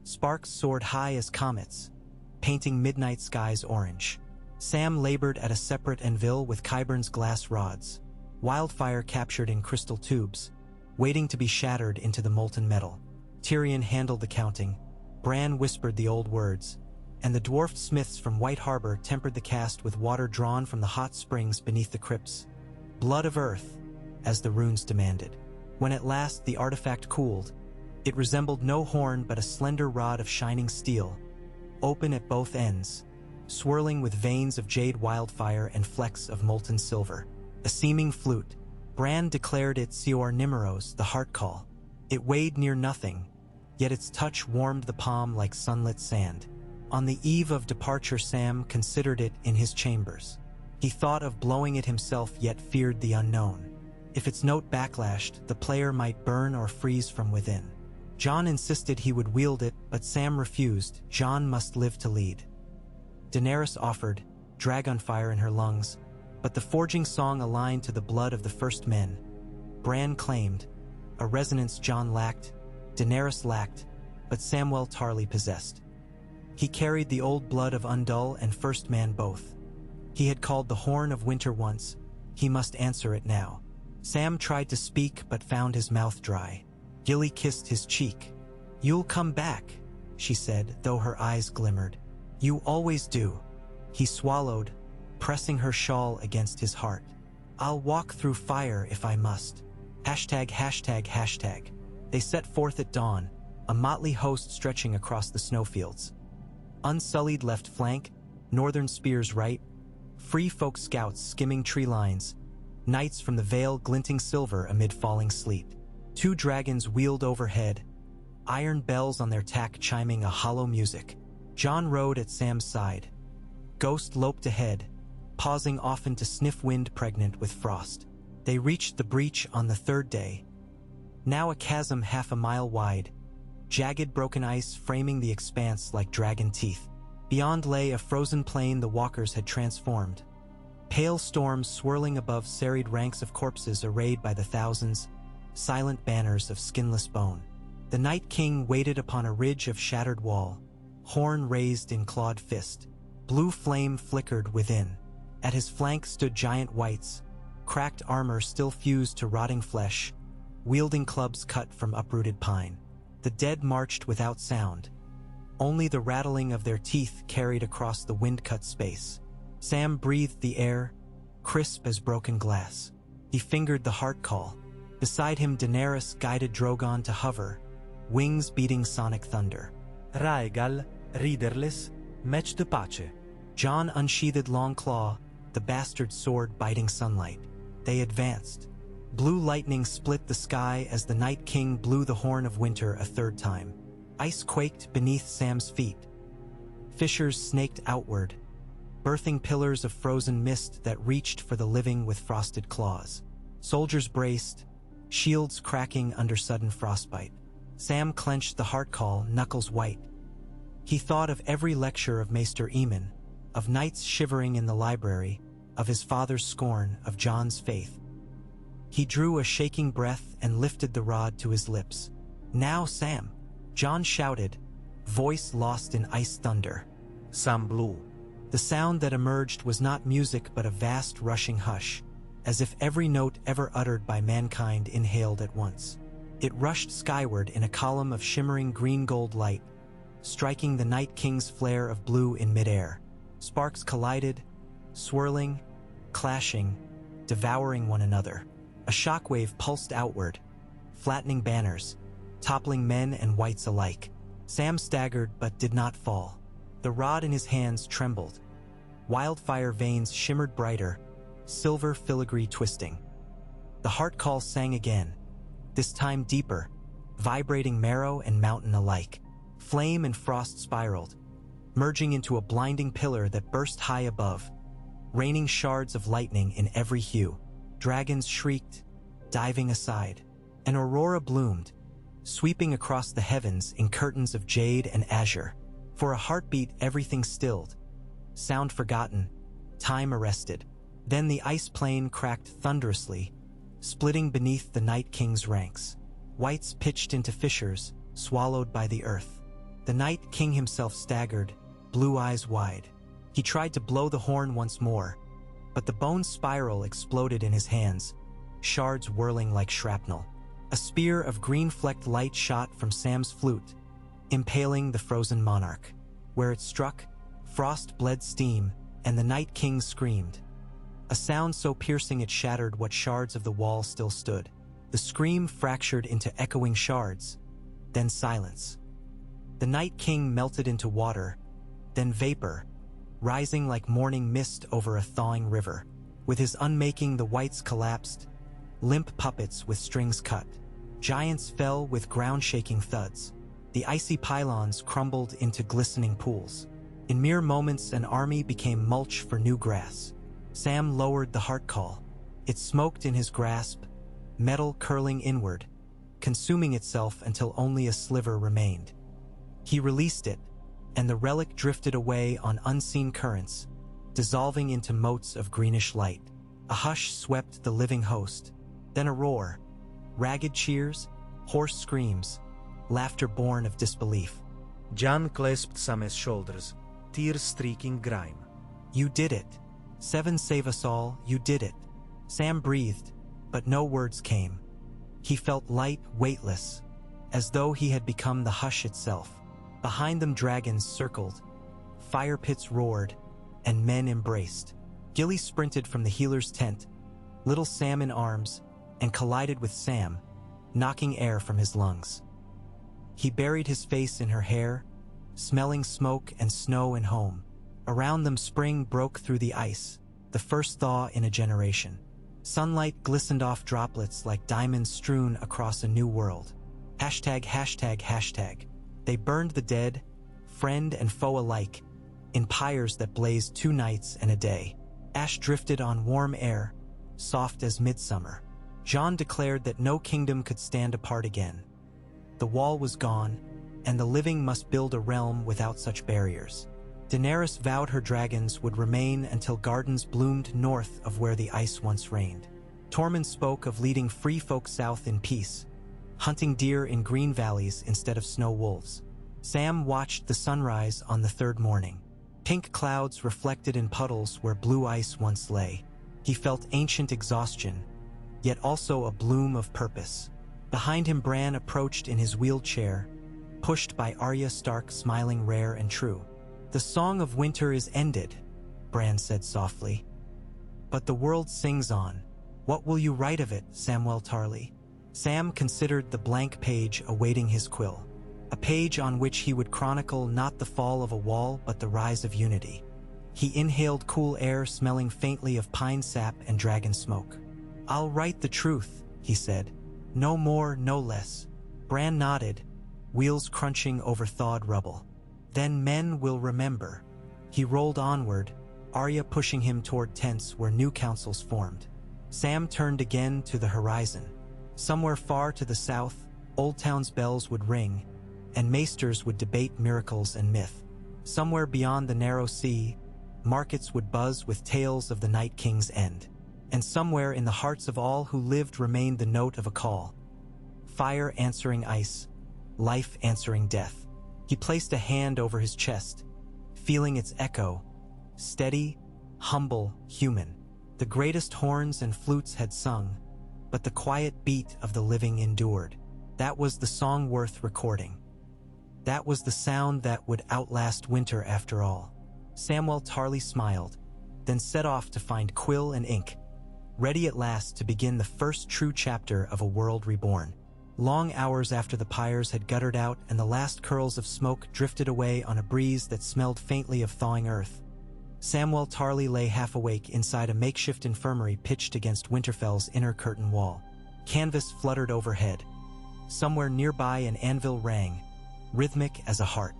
Sparks soared high as comets, painting midnight skies orange. Sam labored at a separate anvil with Qyburn's glass rods, wildfire captured in crystal tubes, waiting to be shattered into the molten metal. Tyrion handled the counting, Bran whispered the old words, and the dwarfed smiths from White Harbor tempered the cast with water drawn from the hot springs beneath the crypts. Blood of earth, as the runes demanded. When at last the artifact cooled, it resembled no horn but a slender rod of shining steel, open at both ends, swirling with veins of jade wildfire and flecks of molten silver. A seeming flute. Bran declared it Seor Nimeros, the heart call. It weighed near nothing, yet its touch warmed the palm like sunlit sand. On the eve of departure, Sam considered it in his chambers. He thought of blowing it himself, yet feared the unknown. If its note backlashed, the player might burn or freeze from within. Jon insisted he would wield it, but Sam refused. Jon must live to lead. Daenerys offered, dragonfire in her lungs, but the forging song aligned to the blood of the first men. Bran claimed, a resonance Jon lacked, Daenerys lacked, but Samwell Tarly possessed. He carried the old blood of Undul and First Man both. He had called the Horn of Winter once, he must answer it now. Sam tried to speak but found his mouth dry. Gilly kissed his cheek. You'll come back, she said, though her eyes glimmered. You always do. He swallowed, pressing her shawl against his heart. I'll walk through fire if I must. ####. They set forth at dawn, a motley host stretching across the snowfields. Unsullied left flank, northern spears right, free folk scouts skimming tree lines, knights from the Vale glinting silver amid falling sleet. 2 dragons wheeled overhead, iron bells on their tack chiming a hollow music. Jon rode at Sam's side. Ghost loped ahead, pausing often to sniff wind pregnant with frost. They reached the breach on the 3rd day. Now a chasm half a mile wide, jagged broken ice framing the expanse like dragon teeth. Beyond lay a frozen plain the walkers had transformed. Pale storms swirling above serried ranks of corpses arrayed by the thousands, silent banners of skinless bone. The Night King waited upon a ridge of shattered wall, horn raised in clawed fist. Blue flame flickered within. At his flank stood giant wights, cracked armor still fused to rotting flesh, wielding clubs cut from uprooted pine. The dead marched without sound. Only the rattling of their teeth carried across the wind-cut space. Sam breathed the air, crisp as broken glass. He fingered the heart call. Beside him, Daenerys guided Drogon to hover, wings beating sonic thunder. Raegal, riderless, mech de pace. Jon unsheathed Longclaw, the bastard sword biting sunlight. They advanced. Blue lightning split the sky as the Night King blew the horn of winter a third time. Ice quaked beneath Sam's feet. Fissures snaked outward, birthing pillars of frozen mist that reached for the living with frosted claws. Soldiers braced, shields cracking under sudden frostbite. Sam clenched the heart call, knuckles white. He thought of every lecture of Maester Aemon, of nights shivering in the library, of his father's scorn, of Jon's faith. He drew a shaking breath and lifted the rod to his lips. "Now, Sam!" Jon shouted, voice lost in ice thunder. Sam blew. The sound that emerged was not music but a vast rushing hush, as if every note ever uttered by mankind inhaled at once. It rushed skyward in a column of shimmering green-gold light, striking the Night King's flare of blue in midair. Sparks collided, swirling, clashing, devouring one another. A shockwave pulsed outward, flattening banners, toppling men and whites alike. Sam staggered but did not fall. The rod in his hands trembled. Wildfire veins shimmered brighter, silver filigree twisting. The heart call sang again, this time deeper, vibrating marrow and mountain alike. Flame and frost spiraled, merging into a blinding pillar that burst high above, raining shards of lightning in every hue. Dragons shrieked, diving aside. An aurora bloomed, sweeping across the heavens in curtains of jade and azure. For a heartbeat, everything stilled, sound forgotten, time arrested. Then the ice plain cracked thunderously, splitting beneath the Night King's ranks. Whites pitched into fissures, swallowed by the earth. The Night King himself staggered, blue eyes wide. He tried to blow the horn once more, but the bone spiral exploded in his hands, shards whirling like shrapnel. A spear of green-flecked light shot from Sam's flute, impaling the frozen monarch. Where it struck, frost bled steam, and the Night King screamed. A sound so piercing it shattered what shards of the wall still stood. The scream fractured into echoing shards, then silence. The Night King melted into water, then vapor, rising like morning mist over a thawing river. With his unmaking, the whites collapsed, limp puppets with strings cut. Giants fell with ground-shaking thuds. The icy pylons crumbled into glistening pools. In mere moments, an army became mulch for new grass. Sam lowered the heart call. It smoked in his grasp, metal curling inward, consuming itself until only a sliver remained. He released it, and the relic drifted away on unseen currents, dissolving into motes of greenish light. A hush swept the living host, then a roar, ragged cheers, hoarse screams, laughter born of disbelief. Jon clasped Sam's shoulders, tears streaking grime. "You did it. Seven save us all, you did it." Sam breathed, but no words came. He felt light, weightless, as though he had become the hush itself. Behind them dragons circled, fire pits roared, and men embraced. Gilly sprinted from the healer's tent, little Sam in arms, and collided with Sam, knocking air from his lungs. He buried his face in her hair, smelling smoke and snow and home. Around them spring broke through the ice, the first thaw in a generation. Sunlight glistened off droplets like diamonds strewn across a new world. Hashtag, hashtag, hashtag. They burned the dead, friend and foe alike, in pyres that blazed 2 nights and a day. Ash drifted on warm air, soft as midsummer. Jon declared that no kingdom could stand apart again. The wall was gone, and the living must build a realm without such barriers. Daenerys vowed her dragons would remain until gardens bloomed north of where the ice once reigned. Tormund spoke of leading free folk south in peace, hunting deer in green valleys instead of snow wolves. Sam watched the sunrise on the 3rd morning. Pink clouds reflected in puddles where blue ice once lay. He felt ancient exhaustion, yet also a bloom of purpose. Behind him, Bran approached in his wheelchair, pushed by Arya Stark smiling rare and true. "The song of winter is ended," Bran said softly. "But the world sings on. What will you write of it, Samwell Tarly?" Sam considered the blank page awaiting his quill, a page on which he would chronicle not the fall of a wall but the rise of unity. He inhaled cool air smelling faintly of pine sap and dragon smoke. "I'll write the truth," he said. "No more, no less." Bran nodded, wheels crunching over thawed rubble. "Then men will remember." He rolled onward, Arya pushing him toward tents where new councils formed. Sam turned again to the horizon. Somewhere far to the south, Oldtown's bells would ring, and maesters would debate miracles and myth. Somewhere beyond the narrow sea, markets would buzz with tales of the Night King's end. And somewhere in the hearts of all who lived remained the note of a call. Fire answering ice, life answering death. He placed a hand over his chest, feeling its echo, steady, humble, human. The greatest horns and flutes had sung, but the quiet beat of the living endured. That was the song worth recording. That was the sound that would outlast winter after all. Samwell Tarly smiled, then set off to find quill and ink, ready at last to begin the first true chapter of a world reborn. Long hours after the pyres had guttered out and the last curls of smoke drifted away on a breeze that smelled faintly of thawing earth, Samwell Tarly lay half awake inside a makeshift infirmary pitched against Winterfell's inner curtain wall. Canvas fluttered overhead. Somewhere nearby an anvil rang, rhythmic as a heart.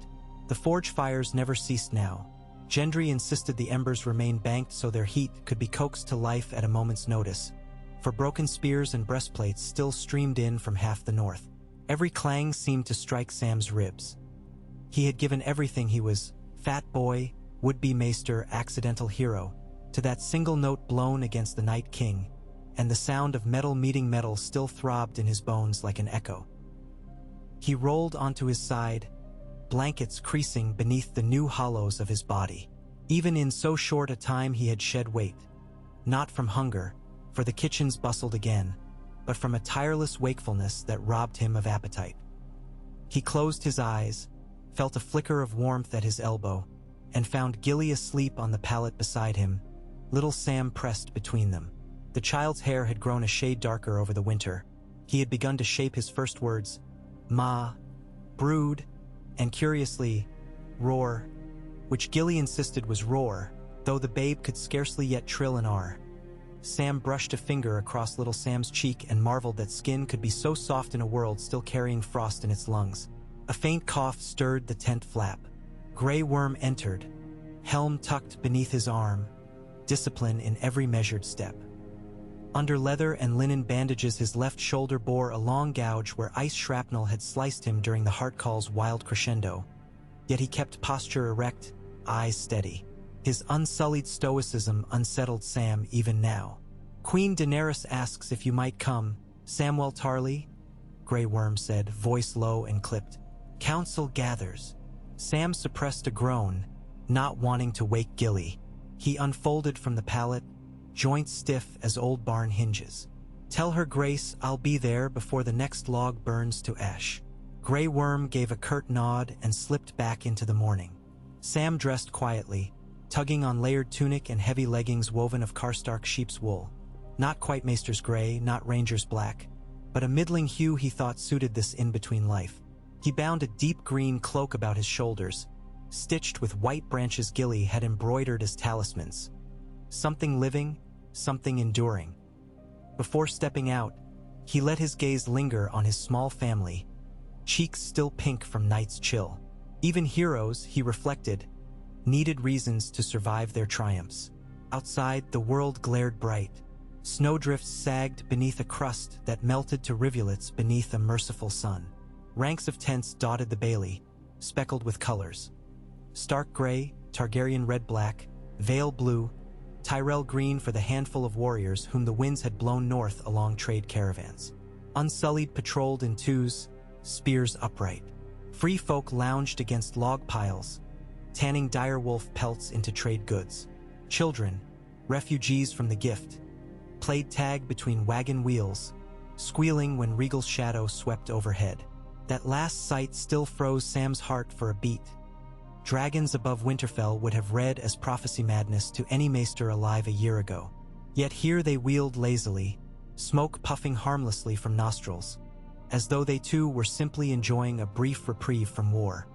The forge fires never ceased now. Gendry insisted the embers remain banked so their heat could be coaxed to life at a moment's notice. For broken spears and breastplates still streamed in from half the north. Every clang seemed to strike Sam's ribs. He had given everything he was, fat boy, would-be maester, accidental hero, to that single note blown against the Night King, and the sound of metal meeting metal still throbbed in his bones like an echo. He rolled onto his side, blankets creasing beneath the new hollows of his body. Even in so short a time he had shed weight, not from hunger, for the kitchens bustled again, but from a tireless wakefulness that robbed him of appetite. He closed his eyes, felt a flicker of warmth at his elbow, and found Gilly asleep on the pallet beside him, little Sam pressed between them. The child's hair had grown a shade darker over the winter. He had begun to shape his first words, ma, brood, and curiously, roar, which Gilly insisted was roar, though the babe could scarcely yet trill an R. Sam brushed a finger across little Sam's cheek and marveled that skin could be so soft in a world still carrying frost in its lungs. A faint cough stirred the tent flap. Grey Worm entered, helm tucked beneath his arm, discipline in every measured step. Under leather and linen bandages his left shoulder bore a long gouge where ice shrapnel had sliced him during the heart call's wild crescendo. Yet he kept posture erect, eyes steady. His unsullied stoicism unsettled Sam even now. "Queen Daenerys asks if you might come, Samwell Tarly," Grey Worm said, voice low and clipped. "Council gathers." Sam suppressed a groan, not wanting to wake Gilly. He unfolded from the pallet, joints stiff as old barn hinges. "Tell her Grace I'll be there before the next log burns to ash." Grey Worm gave a curt nod and slipped back into the morning. Sam dressed quietly, tugging on layered tunic and heavy leggings woven of Karstark sheep's wool. Not quite Maester's gray, not Ranger's black, but a middling hue he thought suited this in-between life. He bound a deep green cloak about his shoulders, stitched with white branches Gilly had embroidered as talismans. Something living, something enduring. Before stepping out, he let his gaze linger on his small family, cheeks still pink from night's chill. Even heroes, he reflected, needed reasons to survive their triumphs. Outside, the world glared bright. Snowdrifts sagged beneath a crust that melted to rivulets beneath a merciful sun. Ranks of tents dotted the bailey, speckled with colors. Stark gray, Targaryen red-black, Vale blue, Tyrell green for the handful of warriors whom the winds had blown north along trade caravans. Unsullied patrolled in twos, spears upright. Free folk lounged against log piles, tanning direwolf pelts into trade goods. Children, refugees from the gift, played tag between wagon wheels, squealing when Regal's shadow swept overhead. That last sight still froze Sam's heart for a beat. Dragons above Winterfell would have read as prophecy madness to any maester alive a year ago. Yet here they wheeled lazily, smoke puffing harmlessly from nostrils, as though they too were simply enjoying a brief reprieve from war.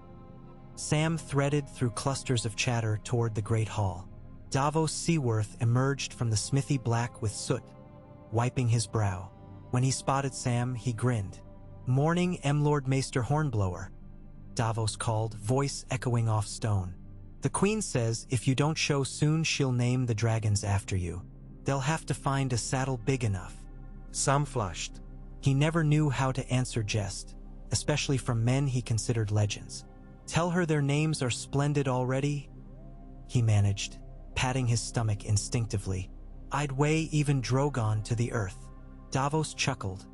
Sam threaded through clusters of chatter toward the great hall. Davos Seaworth emerged from the smithy black with soot, wiping his brow. When he spotted Sam, he grinned. "Morning, Lord Maester Hornblower," Davos called, voice echoing off stone. "The Queen says if you don't show soon, she'll name the dragons after you. They'll have to find a saddle big enough." Sam flushed. He never knew how to answer jest, especially from men he considered legends. "Tell her their names are splendid already," he managed, patting his stomach instinctively. "I'd weigh even Drogon to the earth." Davos chuckled,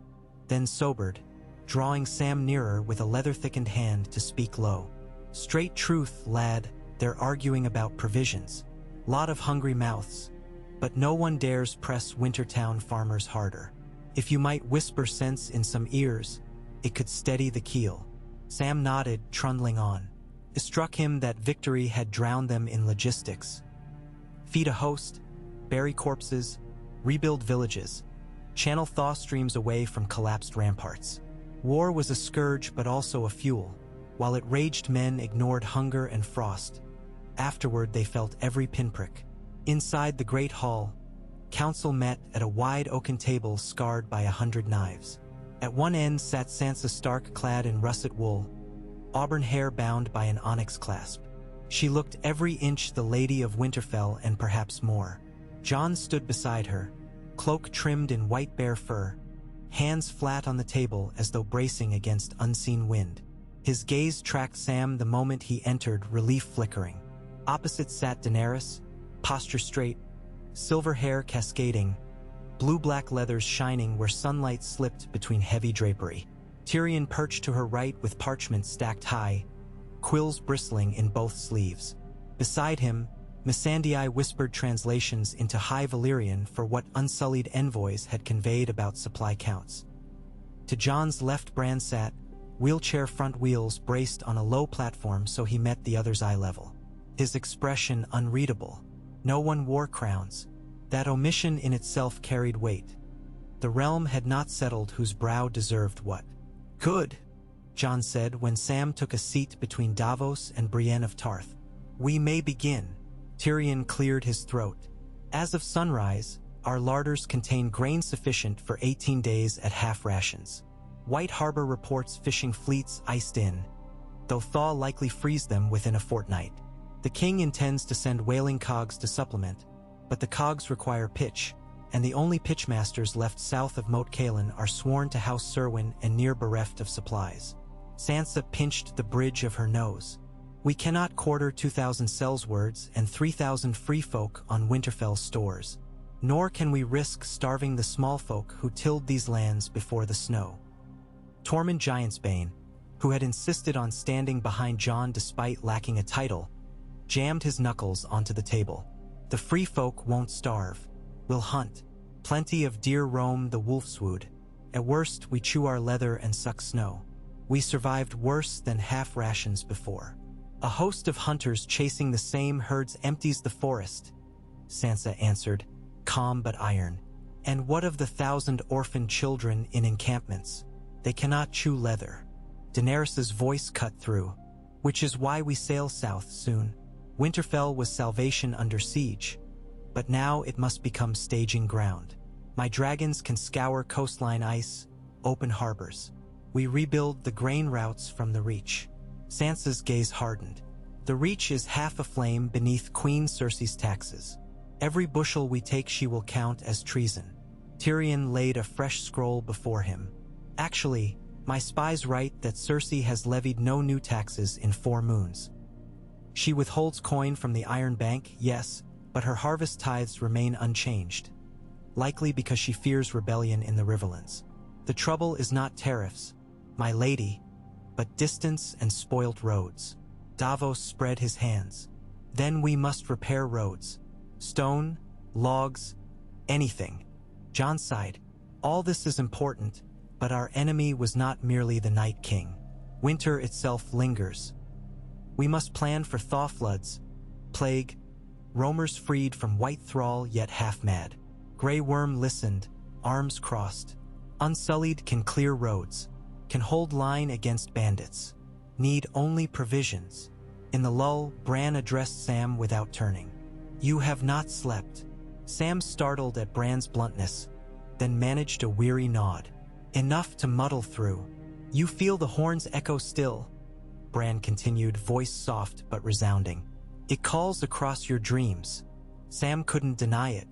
then sobered, drawing Sam nearer with a leather-thickened hand to speak low. "Straight truth, lad, they're arguing about provisions. Lot of hungry mouths, but no one dares press Wintertown farmers harder. If you might whisper sense in some ears, it could steady the keel." Sam nodded, trundling on. It struck him that victory had drowned them in logistics. Feed a host, bury corpses, rebuild villages, channel thaw streams away from collapsed ramparts. War was a scourge but also a fuel. While it raged, men ignored hunger and frost. Afterward, they felt every pinprick. Inside the great hall, council met at a wide oaken table scarred by 100 knives. At one end sat Sansa Stark, clad in russet wool, auburn hair bound by an onyx clasp. She looked every inch the Lady of Winterfell and perhaps more. Jon stood beside her, cloak trimmed in white bear fur, hands flat on the table as though bracing against unseen wind. His gaze tracked Sam the moment he entered, relief flickering. Opposite sat Daenerys, posture straight, silver hair cascading, blue-black leathers shining where sunlight slipped between heavy drapery. Tyrion perched to her right with parchment stacked high, quills bristling in both sleeves. Beside him, Missandei whispered translations into High Valyrian for what unsullied envoys had conveyed about supply counts. To Jon's left, Bran sat, wheelchair front wheels braced on a low platform so he met the other's eye level. His expression unreadable. No one wore crowns. That omission in itself carried weight. The realm had not settled whose brow deserved what. "Good," Jon said when Sam took a seat between Davos and Brienne of Tarth. "We may begin." Tyrion cleared his throat. "As of sunrise, our larders contain grain sufficient for 18 days at half rations. White Harbor reports fishing fleets iced in, though thaw likely freeze them within a fortnight. The king intends to send whaling cogs to supplement, but the cogs require pitch, and the only pitchmasters left south of Moat Cailin are sworn to House Serwyn and near bereft of supplies." Sansa pinched the bridge of her nose. "We cannot quarter 2,000 sellswords and 3,000 free folk on Winterfell stores. Nor can we risk starving the small folk who tilled these lands before the snow." Tormund Giantsbane, who had insisted on standing behind Jon despite lacking a title, jammed his knuckles onto the table. "The free folk won't starve. We'll hunt. Plenty of deer roam the wolfswood. At worst, we chew our leather and suck snow. We survived worse than half rations before. A host of hunters chasing the same herds empties the forest," Sansa answered, calm but iron. "And what of the 1,000 orphaned children in encampments? They cannot chew leather." Daenerys's voice cut through. "Which is why we sail south soon. Winterfell was salvation under siege, but now it must become staging ground. My dragons can scour coastline ice, open harbors. We rebuild the grain routes from the Reach." Sansa's gaze hardened. "The Reach is half aflame beneath Queen Cersei's taxes. Every bushel we take she will count as treason." Tyrion laid a fresh scroll before him. "Actually, my spies write that Cersei has levied no new taxes in 4 moons. She withholds coin from the Iron Bank, yes, but her harvest tithes remain unchanged, likely because she fears rebellion in the Riverlands. The trouble is not tariffs, my lady, but distance and spoilt roads." Davos spread his hands. "Then we must repair roads. Stone, logs, anything." Jon sighed. "All this is important, but our enemy was not merely the Night King. Winter itself lingers. We must plan for thaw floods, plague, roamers freed from white thrall yet half-mad." Grey Worm listened, arms crossed. Unsullied can clear roads, can hold line against bandits. Need only provisions. In the lull, Bran addressed Sam without turning. You have not slept. Sam startled at Bran's bluntness, then managed a weary nod. Enough to muddle through. You feel the horns echo still, Bran continued, voice soft but resounding. It calls across your dreams. Sam couldn't deny it.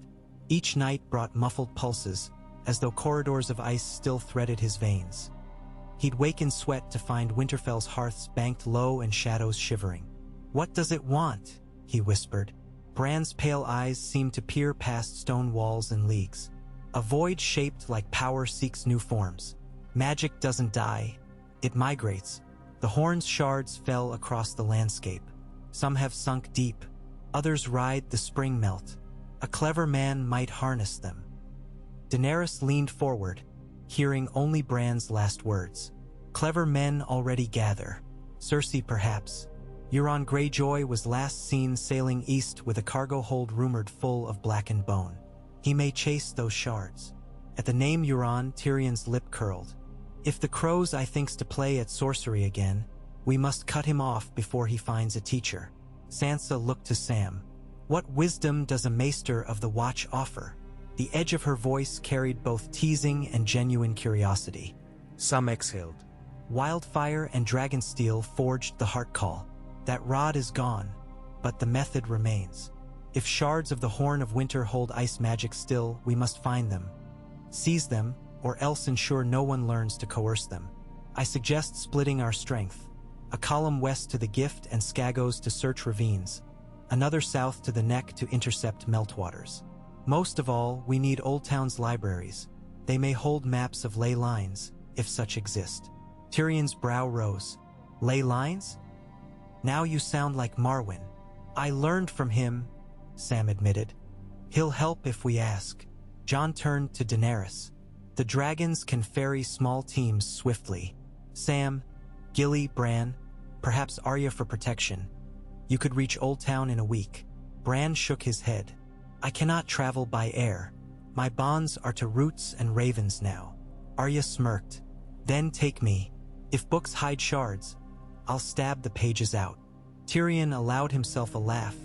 Each night brought muffled pulses, as though corridors of ice still threaded his veins. He'd wake in sweat to find Winterfell's hearths banked low and shadows shivering. What does it want? He whispered. Bran's pale eyes seemed to peer past stone walls and leagues. A void shaped like power seeks new forms. Magic doesn't die, it migrates. The horn's shards fell across the landscape. Some have sunk deep, others ride the spring melt. A clever man might harness them. Daenerys leaned forward, hearing only Bran's last words. Clever men already gather. Cersei, perhaps. Euron Greyjoy was last seen sailing east with a cargo hold rumored full of blackened bone. He may chase those shards. At the name Euron, Tyrion's lip curled. If the crows I thinks to play at sorcery again, we must cut him off before he finds a teacher. Sansa looked to Sam. What wisdom does a maester of the Watch offer? The edge of her voice carried both teasing and genuine curiosity. Sam exhaled. Wildfire and Dragonsteel forged the heart call. That rod is gone, but the method remains. If shards of the Horn of Winter hold ice magic still, we must find them. Seize them, or else ensure no one learns to coerce them. I suggest splitting our strength. A column west to the Gift and Skagos to search ravines. Another south to the Neck to intercept meltwaters. Most of all, we need Oldtown's libraries. They may hold maps of ley lines, if such exist. Tyrion's brow rose. Ley lines? Now you sound like Marwyn. I learned from him, Sam admitted. He'll help if we ask. Jon turned to Daenerys. The dragons can ferry small teams swiftly. Sam, Gilly, Bran, perhaps Arya for protection. You could reach Oldtown in a week. Bran shook his head. I cannot travel by air. My bonds are to roots and ravens now. Arya smirked. Then take me. If books hide shards, I'll stab the pages out. Tyrion allowed himself a laugh,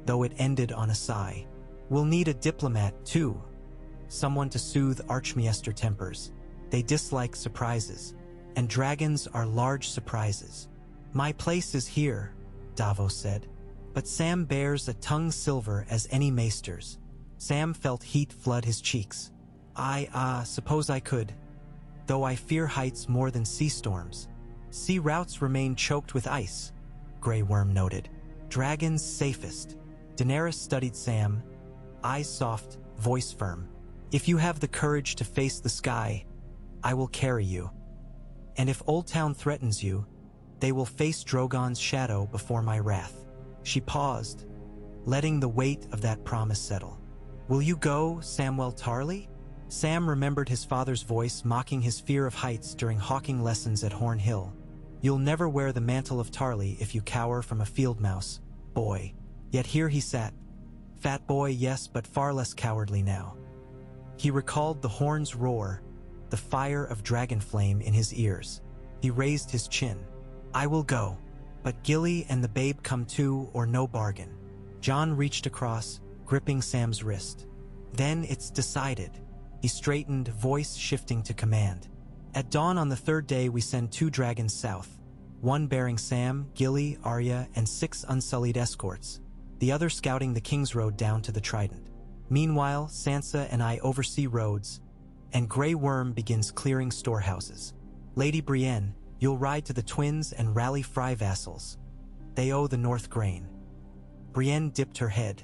though it ended on a sigh. We'll need a diplomat, too. Someone to soothe Archmaester tempers. They dislike surprises, and dragons are large surprises. My place is here, Davos said. But Sam bears a tongue silver as any maester's. Sam felt heat flood his cheeks. I suppose I could. Though I fear heights more than sea storms. Sea routes remain choked with ice, Grey Worm noted. Dragons safest. Daenerys studied Sam, eyes soft, voice firm. If you have the courage to face the sky, I will carry you. And if Oldtown threatens you, they will face Drogon's shadow before my wrath. She paused, letting the weight of that promise settle. Will you go, Samwell Tarly? Sam remembered his father's voice mocking his fear of heights during hawking lessons at Horn Hill. You'll never wear the mantle of Tarly if you cower from a field mouse, boy. Yet here he sat. Fat boy, yes, but far less cowardly now. He recalled the horn's roar, the fire of dragon flame in his ears. He raised his chin. I will go, but Gilly and the babe come too, or no bargain. Jon reached across, gripping Sam's wrist. Then it's decided. He straightened, voice shifting to command. At dawn on the third day we send 2 dragons south, one bearing Sam, Gilly, Arya, and 6 unsullied escorts, the other scouting the King's Road down to the Trident. Meanwhile, Sansa and I oversee roads, and Grey Worm begins clearing storehouses. Lady Brienne, you'll ride to the Twins and rally Frey vassals. They owe the North grain. Brienne dipped her head.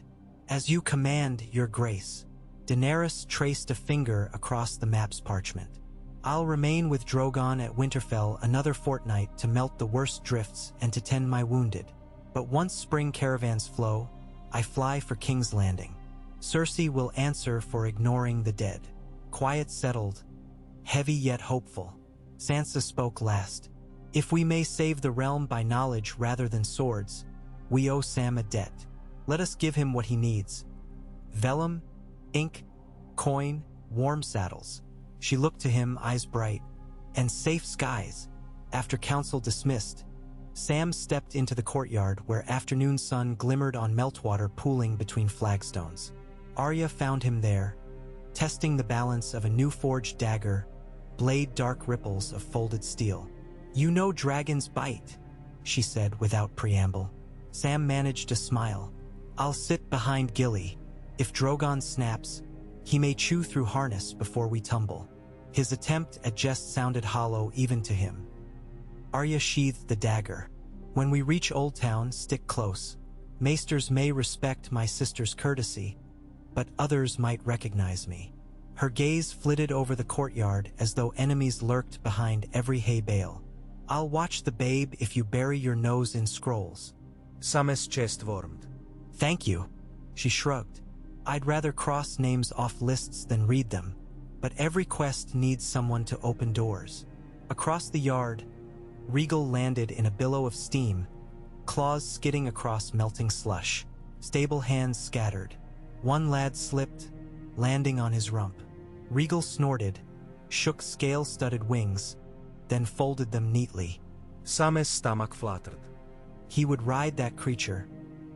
As you command, your grace. Daenerys traced a finger across the map's parchment. I'll remain with Drogon at Winterfell another fortnight to melt the worst drifts and to tend my wounded. But once spring caravans flow, I fly for King's Landing. Cersei will answer for ignoring the dead. Quiet settled, heavy yet hopeful. Sansa spoke last. If we may save the realm by knowledge rather than swords, we owe Sam a debt. Let us give him what he needs. Vellum, ink, coin, warm saddles. She looked to him, eyes bright. And safe skies. After council dismissed, Sam stepped into the courtyard where afternoon sun glimmered on meltwater pooling between flagstones. Arya found him there, testing the balance of a new forged dagger, blade dark ripples of folded steel. "You know dragons bite," she said without preamble. Sam managed to smile. "I'll sit behind Gilly. If Drogon snaps, he may chew through harness before we tumble." His attempt at jest sounded hollow even to him. Arya sheathed the dagger. "When we reach Oldtown, stick close. Maesters may respect my sister's courtesy, but others might recognize me." Her gaze flitted over the courtyard as though enemies lurked behind every hay bale. "I'll watch the babe if you bury your nose in scrolls." Sam's chest warmed. "Thank you," she shrugged. "I'd rather cross names off lists than read them, but every quest needs someone to open doors." Across the yard, Regal landed in a billow of steam, claws skidding across melting slush. Stable hands scattered. One lad slipped, landing on his rump. Regal snorted, shook scale-studded wings, then folded them neatly. Sam's stomach fluttered. He would ride that creature,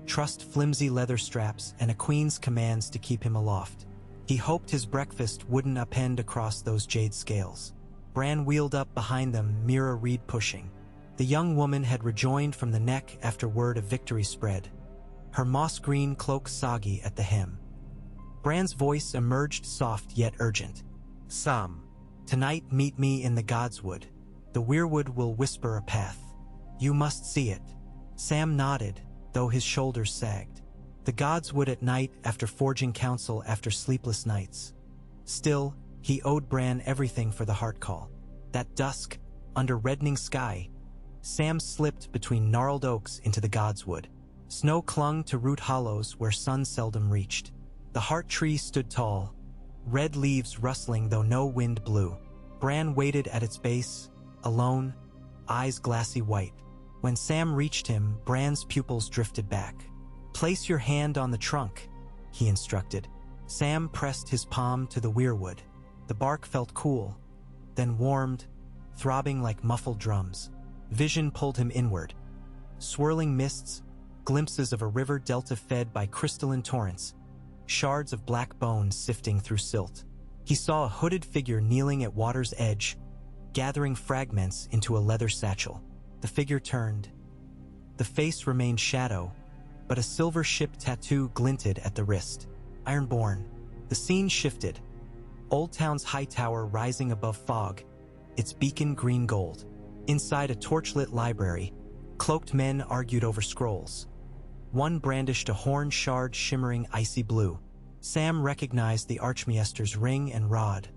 trust flimsy leather straps and a queen's commands to keep him aloft. He hoped his breakfast wouldn't append across those jade scales. Bran wheeled up behind them, Mira Reed pushing. The young woman had rejoined from the neck after word of victory spread, her moss-green cloak soggy at the hem. Bran's voice emerged soft yet urgent. "Sam, tonight meet me in the Godswood. The weirwood will whisper a path. You must see it." Sam nodded, though his shoulders sagged. The Godswood at night after forging counsel after sleepless nights. Still, he owed Bran everything for the heart call. That dusk, under reddening sky, Sam slipped between gnarled oaks into the Godswood. Snow clung to root hollows where sun seldom reached. The heart tree stood tall, red leaves rustling though no wind blew. Bran waited at its base, alone, eyes glassy white. When Sam reached him, Bran's pupils drifted back. "Place your hand on the trunk," he instructed. Sam pressed his palm to the weirwood. The bark felt cool, then warmed, throbbing like muffled drums. Vision pulled him inward. Swirling mists, glimpses of a river delta fed by crystalline torrents, shards of black bones sifting through silt. He saw a hooded figure kneeling at water's edge, gathering fragments into a leather satchel. The figure turned. The face remained shadow, but a silver ship tattoo glinted at the wrist. Ironborn. The scene shifted. Oldtown's high tower rising above fog, its beacon green gold. Inside a torchlit library, cloaked men argued over scrolls. One brandished a horn shard shimmering icy blue. Sam recognized the Archmaester's ring and rod.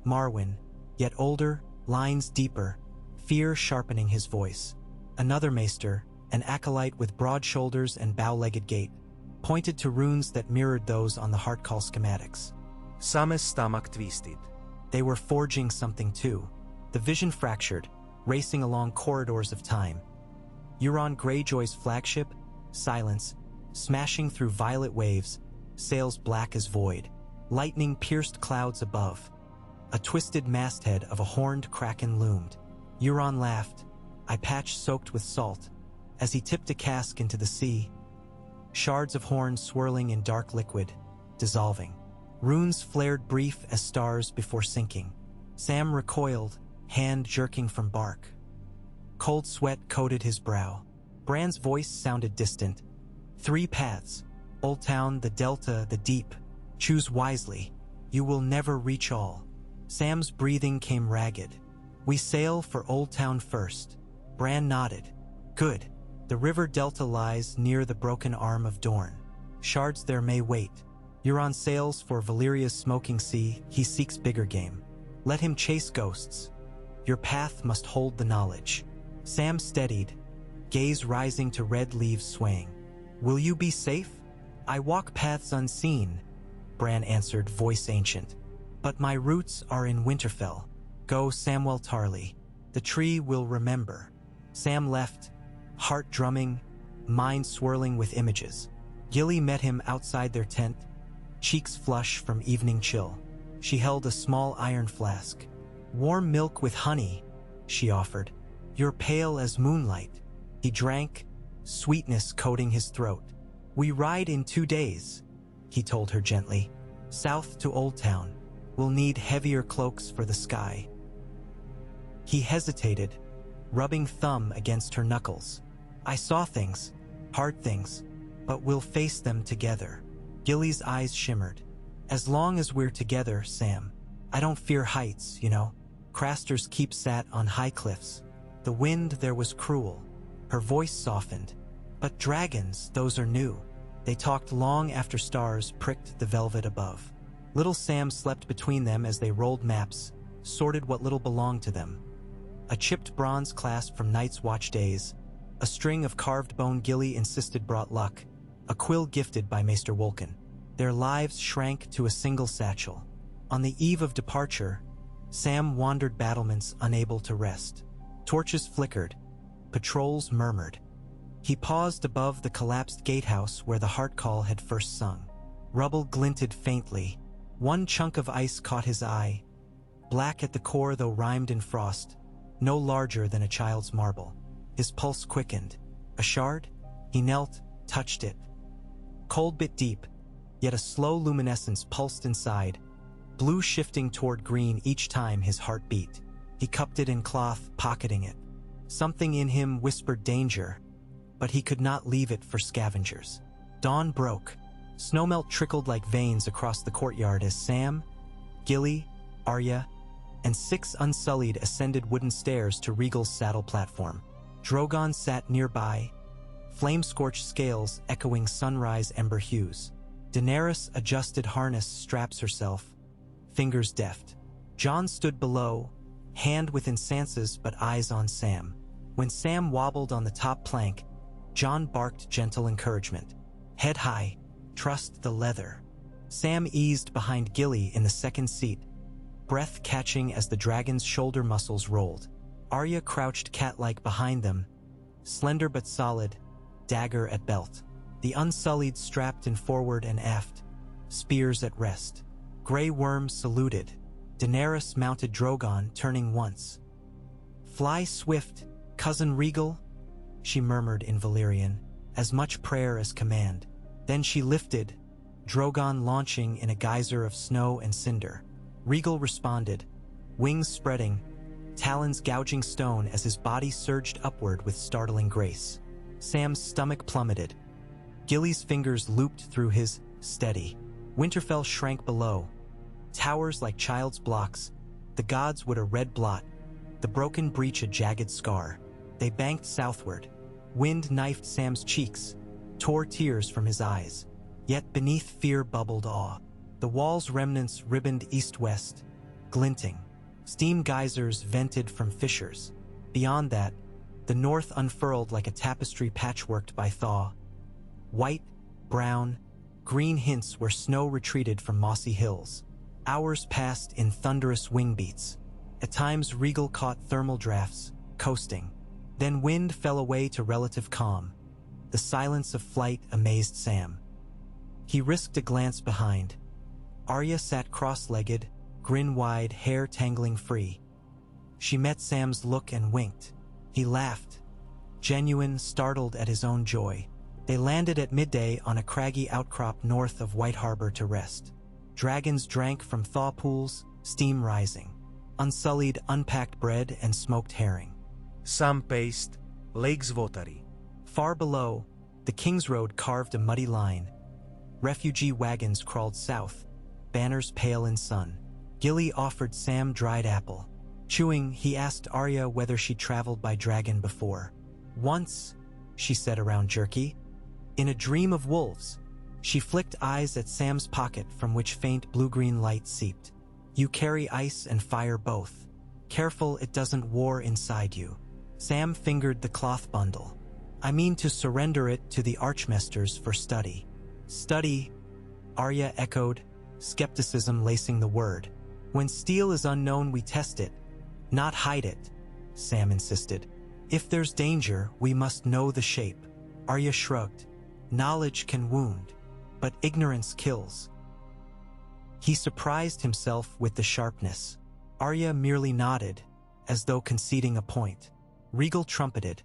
Marwyn, yet older, lines deeper, fear sharpening his voice. Another maester, an acolyte with broad shoulders and bow-legged gait, pointed to runes that mirrored those on the Heartcall schematics. Sam's stomach twisted. They were forging something too. The vision fractured, racing along corridors of time. Euron Greyjoy's flagship, silence, smashing through violet waves, sails black as void. Lightning pierced clouds above. A twisted masthead of a horned kraken loomed. Euron laughed, eye patch soaked with salt, as he tipped a cask into the sea. Shards of horn swirling in dark liquid, dissolving. Runes flared brief as stars before sinking. Sam recoiled, hand jerking from bark. Cold sweat coated his brow. Bran's voice sounded distant. 3 paths. Oldtown, the Delta, the Deep. Choose wisely. You will never reach all. Sam's breathing came ragged. We sail for Oldtown first. Bran nodded. Good. The river Delta lies near the broken arm of Dorne. Shards there may wait. Euron sails for Valyria's smoking sea. He seeks bigger game. Let him chase ghosts. Your path must hold the knowledge. Sam steadied, gaze rising to red leaves swaying. Will you be safe? I walk paths unseen, Bran answered, voice ancient. But my roots are in Winterfell. Go, Samwell Tarly. The tree will remember. Sam left, heart drumming, mind swirling with images. Gilly met him outside their tent, cheeks flush from evening chill. She held a small iron flask. "Warm milk with honey," she offered. "You're pale as moonlight." He drank, sweetness coating his throat. "We ride in 2 days," he told her gently. "South to Oldtown. We'll need heavier cloaks for the sky." He hesitated, rubbing thumb against her knuckles. "I saw things, hard things, but we'll face them together." Gilly's eyes shimmered. "As long as we're together, Sam. I don't fear heights, you know. Crasters keep sat on high cliffs. The wind there was cruel." Her voice softened. "But dragons, those are new." They talked long after stars pricked the velvet above. Little Sam slept between them as they rolled maps, sorted what little belonged to them. A chipped bronze clasp from Night's Watch days, a string of carved bone Gilly insisted brought luck, a quill gifted by Maester Wolken. Their lives shrank to a single satchel. On the eve of departure, Sam wandered battlements unable to rest. Torches flickered, patrols murmured. He paused above the collapsed gatehouse where the heart call had first sung. Rubble glinted faintly. One chunk of ice caught his eye, black at the core though rimed in frost, no larger than a child's marble. His pulse quickened. A shard? He knelt, touched it. Cold bit deep, yet a slow luminescence pulsed inside, blue shifting toward green each time his heart beat. He cupped it in cloth, pocketing it. Something in him whispered danger, but he could not leave it for scavengers. Dawn broke. Snowmelt trickled like veins across the courtyard as Sam, Gilly, Arya, and 6 unsullied ascended wooden stairs to Regal's saddle platform. Drogon sat nearby, flame-scorched scales echoing sunrise ember hues. Daenerys adjusted harness straps herself, fingers deft. Jon stood below, hand within Sansa's but eyes on Sam. When Sam wobbled on the top plank, Jon barked gentle encouragement. "Head high, trust the leather." Sam eased behind Gilly in the second seat, breath catching as the dragon's shoulder muscles rolled. Arya crouched cat-like behind them, slender but solid, dagger at belt. The Unsullied strapped in forward and aft, spears at rest. Grey Worm saluted. Daenerys mounted Drogon, turning once. "Fly swift, cousin Regal," she murmured in Valyrian, as much prayer as command. Then she lifted, Drogon launching in a geyser of snow and cinder. Regal responded, wings spreading, talons gouging stone as his body surged upward with startling grace. Sam's stomach plummeted. Gilly's fingers looped through his, steady. Winterfell shrank below. Towers like child's blocks, the gods would a red blot, the broken breach a jagged scar. They banked southward. Wind knifed Sam's cheeks, tore tears from his eyes. Yet beneath fear bubbled awe. The wall's remnants ribboned east-west, glinting. Steam geysers vented from fissures. Beyond that, the north unfurled like a tapestry patchworked by thaw. White, brown, green hints where snow retreated from mossy hills. Hours passed in thunderous wing beats. At times Regal caught thermal drafts, coasting. Then wind fell away to relative calm. The silence of flight amazed Sam. He risked a glance behind. Arya sat cross-legged, grin wide, hair tangling free. She met Sam's look and winked. He laughed, genuine, startled at his own joy. They landed at midday on a craggy outcrop north of White Harbor to rest. Dragons drank from thaw pools, steam rising. Unsullied unpacked bread and smoked herring. Sam paste, legs votary. Far below, the King's Road carved a muddy line. Refugee wagons crawled south, banners pale in sun. Gilly offered Sam dried apple. Chewing, he asked Arya whether she'd traveled by dragon before. "Once," she said around jerky. "In a dream of wolves." She flicked eyes at Sam's pocket from which faint blue-green light seeped. "You carry ice and fire both. Careful it doesn't war inside you." Sam fingered the cloth bundle. "I mean to surrender it to the Archmesters for study." "Study," Arya echoed, skepticism lacing the word. "When steel is unknown we test it, not hide it," Sam insisted. "If there's danger, we must know the shape." Arya shrugged. "Knowledge can wound, but ignorance kills." He surprised himself with the sharpness. Arya merely nodded, as though conceding a point. Regal trumpeted.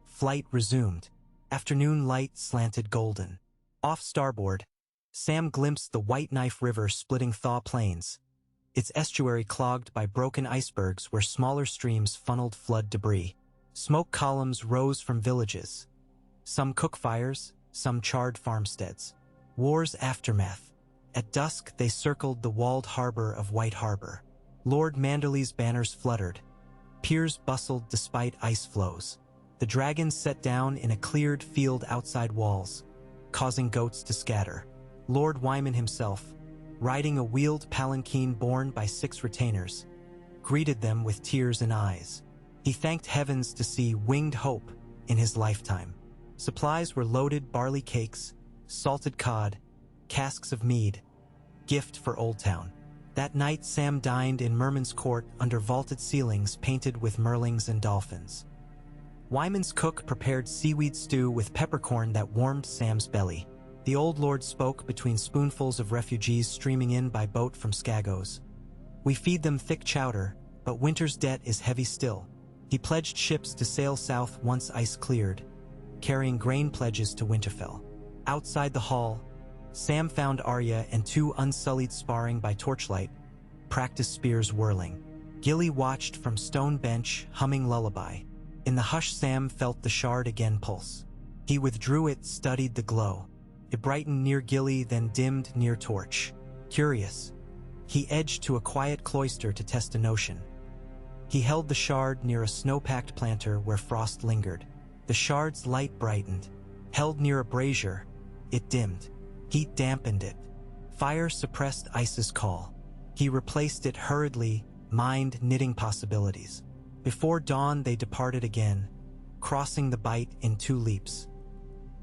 Flight resumed. Afternoon light slanted golden. Off starboard, Sam glimpsed the White Knife River splitting Thaw Plains, its estuary clogged by broken icebergs where smaller streams funneled flood debris. Smoke columns rose from villages. Some cook fires, some charred farmsteads. War's aftermath. At dusk they circled the walled harbor of White Harbor. Lord Manderley's banners fluttered. Piers bustled despite ice floes. The dragons set down in a cleared field outside walls, causing goats to scatter. Lord Wyman himself, riding a wheeled palanquin borne by 6 retainers, greeted them with tears in eyes. He thanked heavens to see winged hope in his lifetime. Supplies were loaded barley cakes, salted cod, casks of mead, gift for Oldtown. That night Sam dined in Merman's court under vaulted ceilings painted with merlings and dolphins. Wyman's cook prepared seaweed stew with peppercorn that warmed Sam's belly. The old lord spoke between spoonfuls of refugees streaming in by boat from Skagos. We feed them thick chowder, but winter's debt is heavy still. He pledged ships to sail south once ice cleared, carrying grain pledges to Winterfell. Outside the hall, Sam found Arya and 2 unsullied sparring by torchlight, practice spears whirling. Gilly watched from stone bench, humming lullaby. In the hush Sam felt the shard again pulse. He withdrew it, studied the glow. It brightened near Gilly, then dimmed near torch. Curious, he edged to a quiet cloister to test a notion. He held the shard near a snow-packed planter where frost lingered. The shard's light brightened. Held near a brazier, it dimmed. Heat dampened it. Fire suppressed ice's call. He replaced it hurriedly, mind knitting possibilities. Before dawn they departed again, crossing the bight in 2 leaps.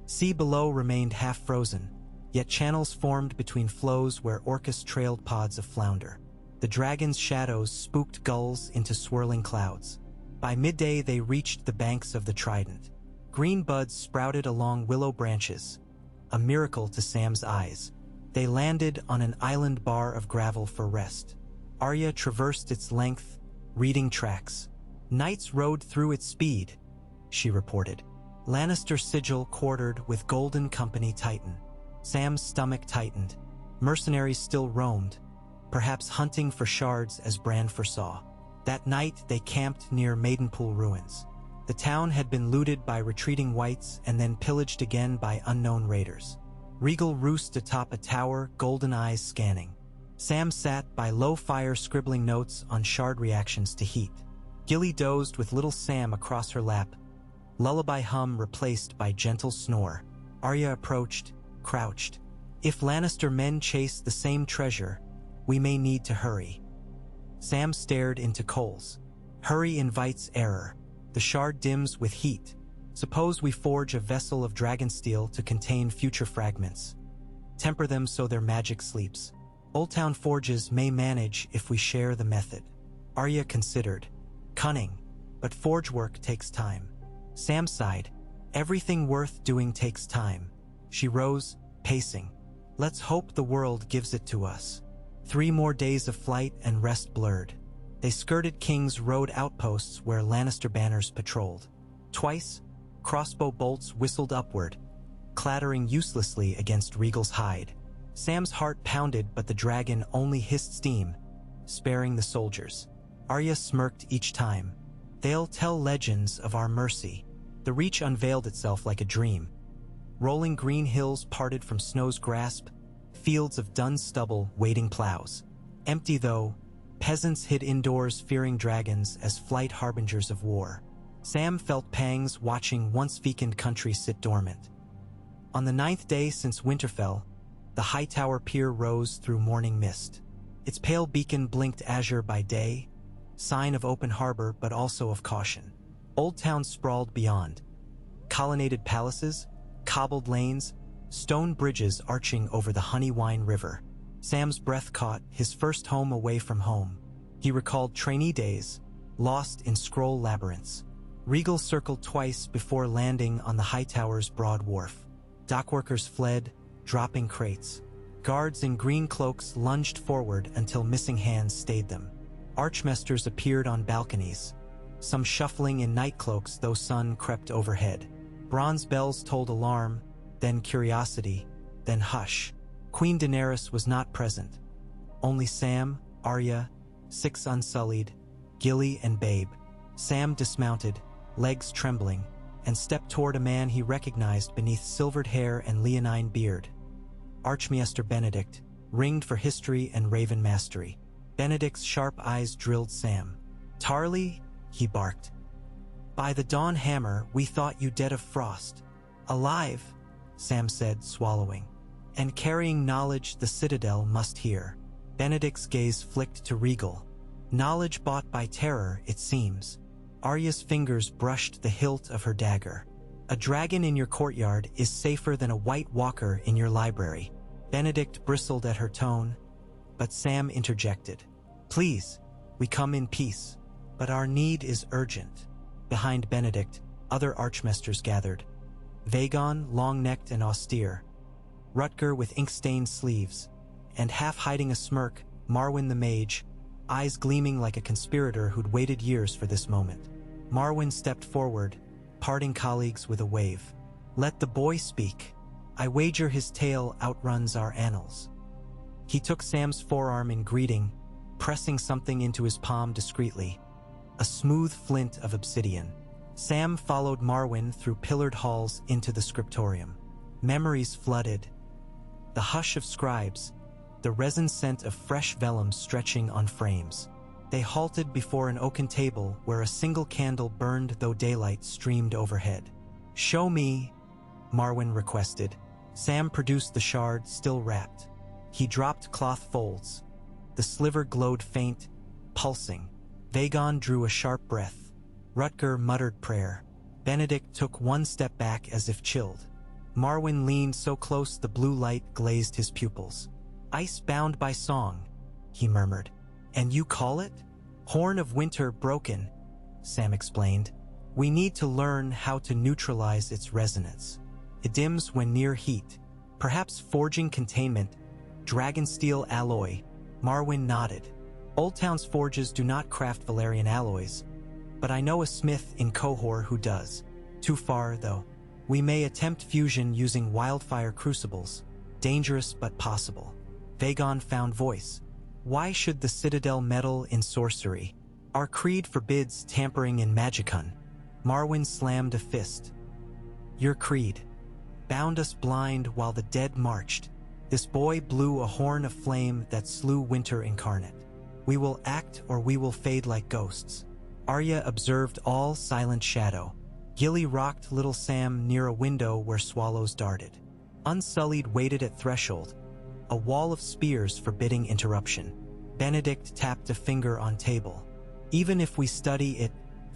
Sea below remained half frozen, yet channels formed between flows where Orcus trailed pods of flounder. The dragon's shadows spooked gulls into swirling clouds. By midday they reached the banks of the Trident. Green buds sprouted along willow branches, a miracle to Sam's eyes. They landed on an island bar of gravel for rest. Arya traversed its length, reading tracks. Knights rode through its speed, she reported. Lannister sigil quartered with Golden Company Titan. Sam's stomach tightened. Mercenaries still roamed, perhaps hunting for shards as Bran foresaw. That night they camped near Maidenpool ruins. The town had been looted by retreating whites and then pillaged again by unknown raiders. Regal roost atop a tower, golden eyes scanning. Sam sat by low fire scribbling notes on shard reactions to heat. Gilly dozed with little Sam across her lap, lullaby hum replaced by gentle snore. Arya approached, crouched. If Lannister men chase the same treasure, we may need to hurry. Sam stared into coals. Hurry invites error. The shard dims with heat. Suppose we forge a vessel of dragon steel to contain future fragments. Temper them so their magic sleeps. Oldtown forges may manage if we share the method. Arya considered. Cunning, but forge work takes time. Sam sighed. Everything worth doing takes time. She rose, pacing. Let's hope the world gives it to us. 3 more days of flight and rest blurred. They skirted King's Road outposts where Lannister banners patrolled. Twice, crossbow bolts whistled upward, clattering uselessly against Regal's hide. Sam's heart pounded, but the dragon only hissed steam, sparing the soldiers. Arya smirked each time. They'll tell legends of our mercy. The Reach unveiled itself like a dream. Rolling green hills parted from snow's grasp, fields of dun stubble waiting plows. Empty though, peasants hid indoors fearing dragons as flight harbingers of war. Sam felt pangs watching once fecund country sit dormant. On the 9th day since Winterfell, the Hightower Pier rose through morning mist. Its pale beacon blinked azure by day, sign of open harbor but also of caution. Oldtown sprawled beyond. Colonnaded palaces, cobbled lanes, stone bridges arching over the Honeywine River. Sam's breath caught, his first home away from home. He recalled trainee days, lost in scroll labyrinths. Regal circled twice before landing on the Hightower's broad wharf. Dockworkers fled, dropping crates. Guards in green cloaks lunged forward until missing hands stayed them. Archmasters appeared on balconies, some shuffling in night cloaks though sun crept overhead. Bronze bells told alarm, then curiosity, then hush. Queen Daenerys was not present. Only Sam, Arya, 6 unsullied, Gilly and Babe. Sam dismounted, legs trembling, and stepped toward a man he recognized beneath silvered hair and leonine beard. Archmaester Benedict, ringed for history and raven mastery. Benedict's sharp eyes drilled Sam. "Tarly," he barked. "By the dawn hammer, we thought you dead of frost." "Alive," Sam said, swallowing. "And carrying knowledge the citadel must hear." Benedict's gaze flicked to Regal. "Knowledge bought by terror, it seems." Arya's fingers brushed the hilt of her dagger. "A dragon in your courtyard is safer than a white walker in your library." Benedict bristled at her tone, but Sam interjected. "Please, we come in peace, but our need is urgent." Behind Benedict, other archmasters gathered. Vagon, long-necked and austere. Rutger with ink-stained sleeves, and half-hiding a smirk, Marwyn the mage, eyes gleaming like a conspirator who'd waited years for this moment. Marwyn stepped forward, parting colleagues with a wave. "Let the boy speak. I wager his tale outruns our annals." He took Sam's forearm in greeting, pressing something into his palm discreetly. A smooth flint of obsidian. Sam followed Marwyn through pillared halls into the scriptorium. Memories flooded. The hush of scribes, the resin scent of fresh vellum stretching on frames. They halted before an oaken table where a single candle burned though daylight streamed overhead. "Show me," Marwyn requested. Sam produced the shard, still wrapped. He dropped cloth folds. The sliver glowed faint, pulsing. Vagon drew a sharp breath. Rutger muttered prayer. Benedict took one step back as if chilled. Marwyn leaned so close the blue light glazed his pupils. "Ice bound by song," he murmured. "And you call it?" "Horn of winter broken," Sam explained. "We need to learn how to neutralize its resonance. It dims when near heat. Perhaps forging containment, dragonsteel alloy." Marwyn nodded. "Oldtown's forges do not craft Valerian alloys, but I know a smith in Qohor who does. Too far, though. We may attempt fusion using wildfire crucibles. Dangerous but possible." Vagon found voice. "Why should the citadel meddle in sorcery? Our creed forbids tampering in magicun." Marwyn slammed a fist. "Your creed bound us blind while the dead marched. This boy blew a horn of flame that slew winter incarnate. We will act or we will fade like ghosts." Arya observed all silent shadow. Gilly rocked little Sam near a window where swallows darted. Unsullied waited at threshold, a wall of spears forbidding interruption. Benedict tapped a finger on table. "Even if we study it,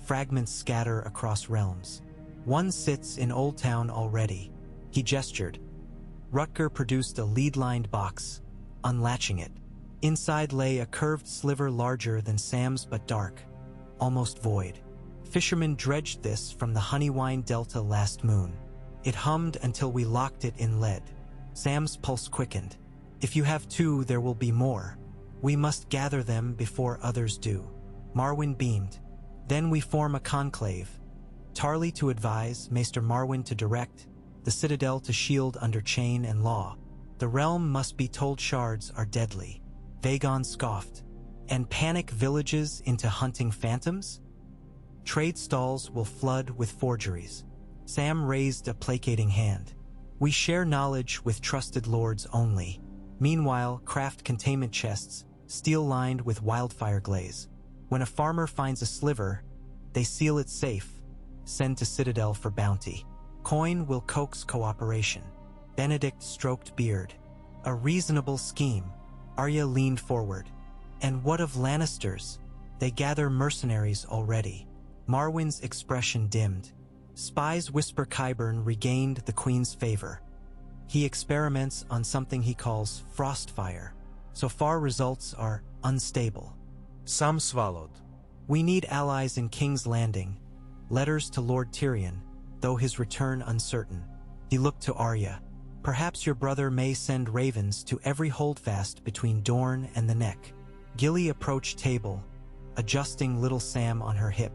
fragments scatter across realms. One sits in Oldtown already." He gestured. Rutger produced a lead-lined box, unlatching it. Inside lay a curved sliver larger than Sam's but dark, almost void. Fishermen dredged this from the Honeywine Delta last moon. It hummed until we locked it in lead. Sam's pulse quickened. "If you have 2, there will be more. We must gather them before others do." Marwyn beamed. "Then we form a conclave. Tarly to advise, Maester Marwyn to direct, the citadel to shield under chain and law. The realm must be told shards are deadly." Vagon scoffed. "And panic villages into hunting phantoms? Trade stalls will flood with forgeries." Sam raised a placating hand. "We share knowledge with trusted lords only. Meanwhile, craft containment chests, steel-lined with wildfire glaze. When a farmer finds a sliver, they seal it safe, send to Citadel for bounty. Coin will coax cooperation." Benedict stroked beard. "A reasonable scheme." Arya leaned forward. "And what of Lannisters? They gather mercenaries already." Marwyn's expression dimmed. Spies whisper Qyburn regained the Queen's favor. He experiments on something he calls frostfire. So far results are unstable. Sam swallowed. "We need allies in King's Landing. Letters to Lord Tyrion, though his return uncertain." He looked to Arya. Perhaps your brother may send ravens to every holdfast between Dorne and the Neck. Gilly approached table, adjusting little Sam on her hip.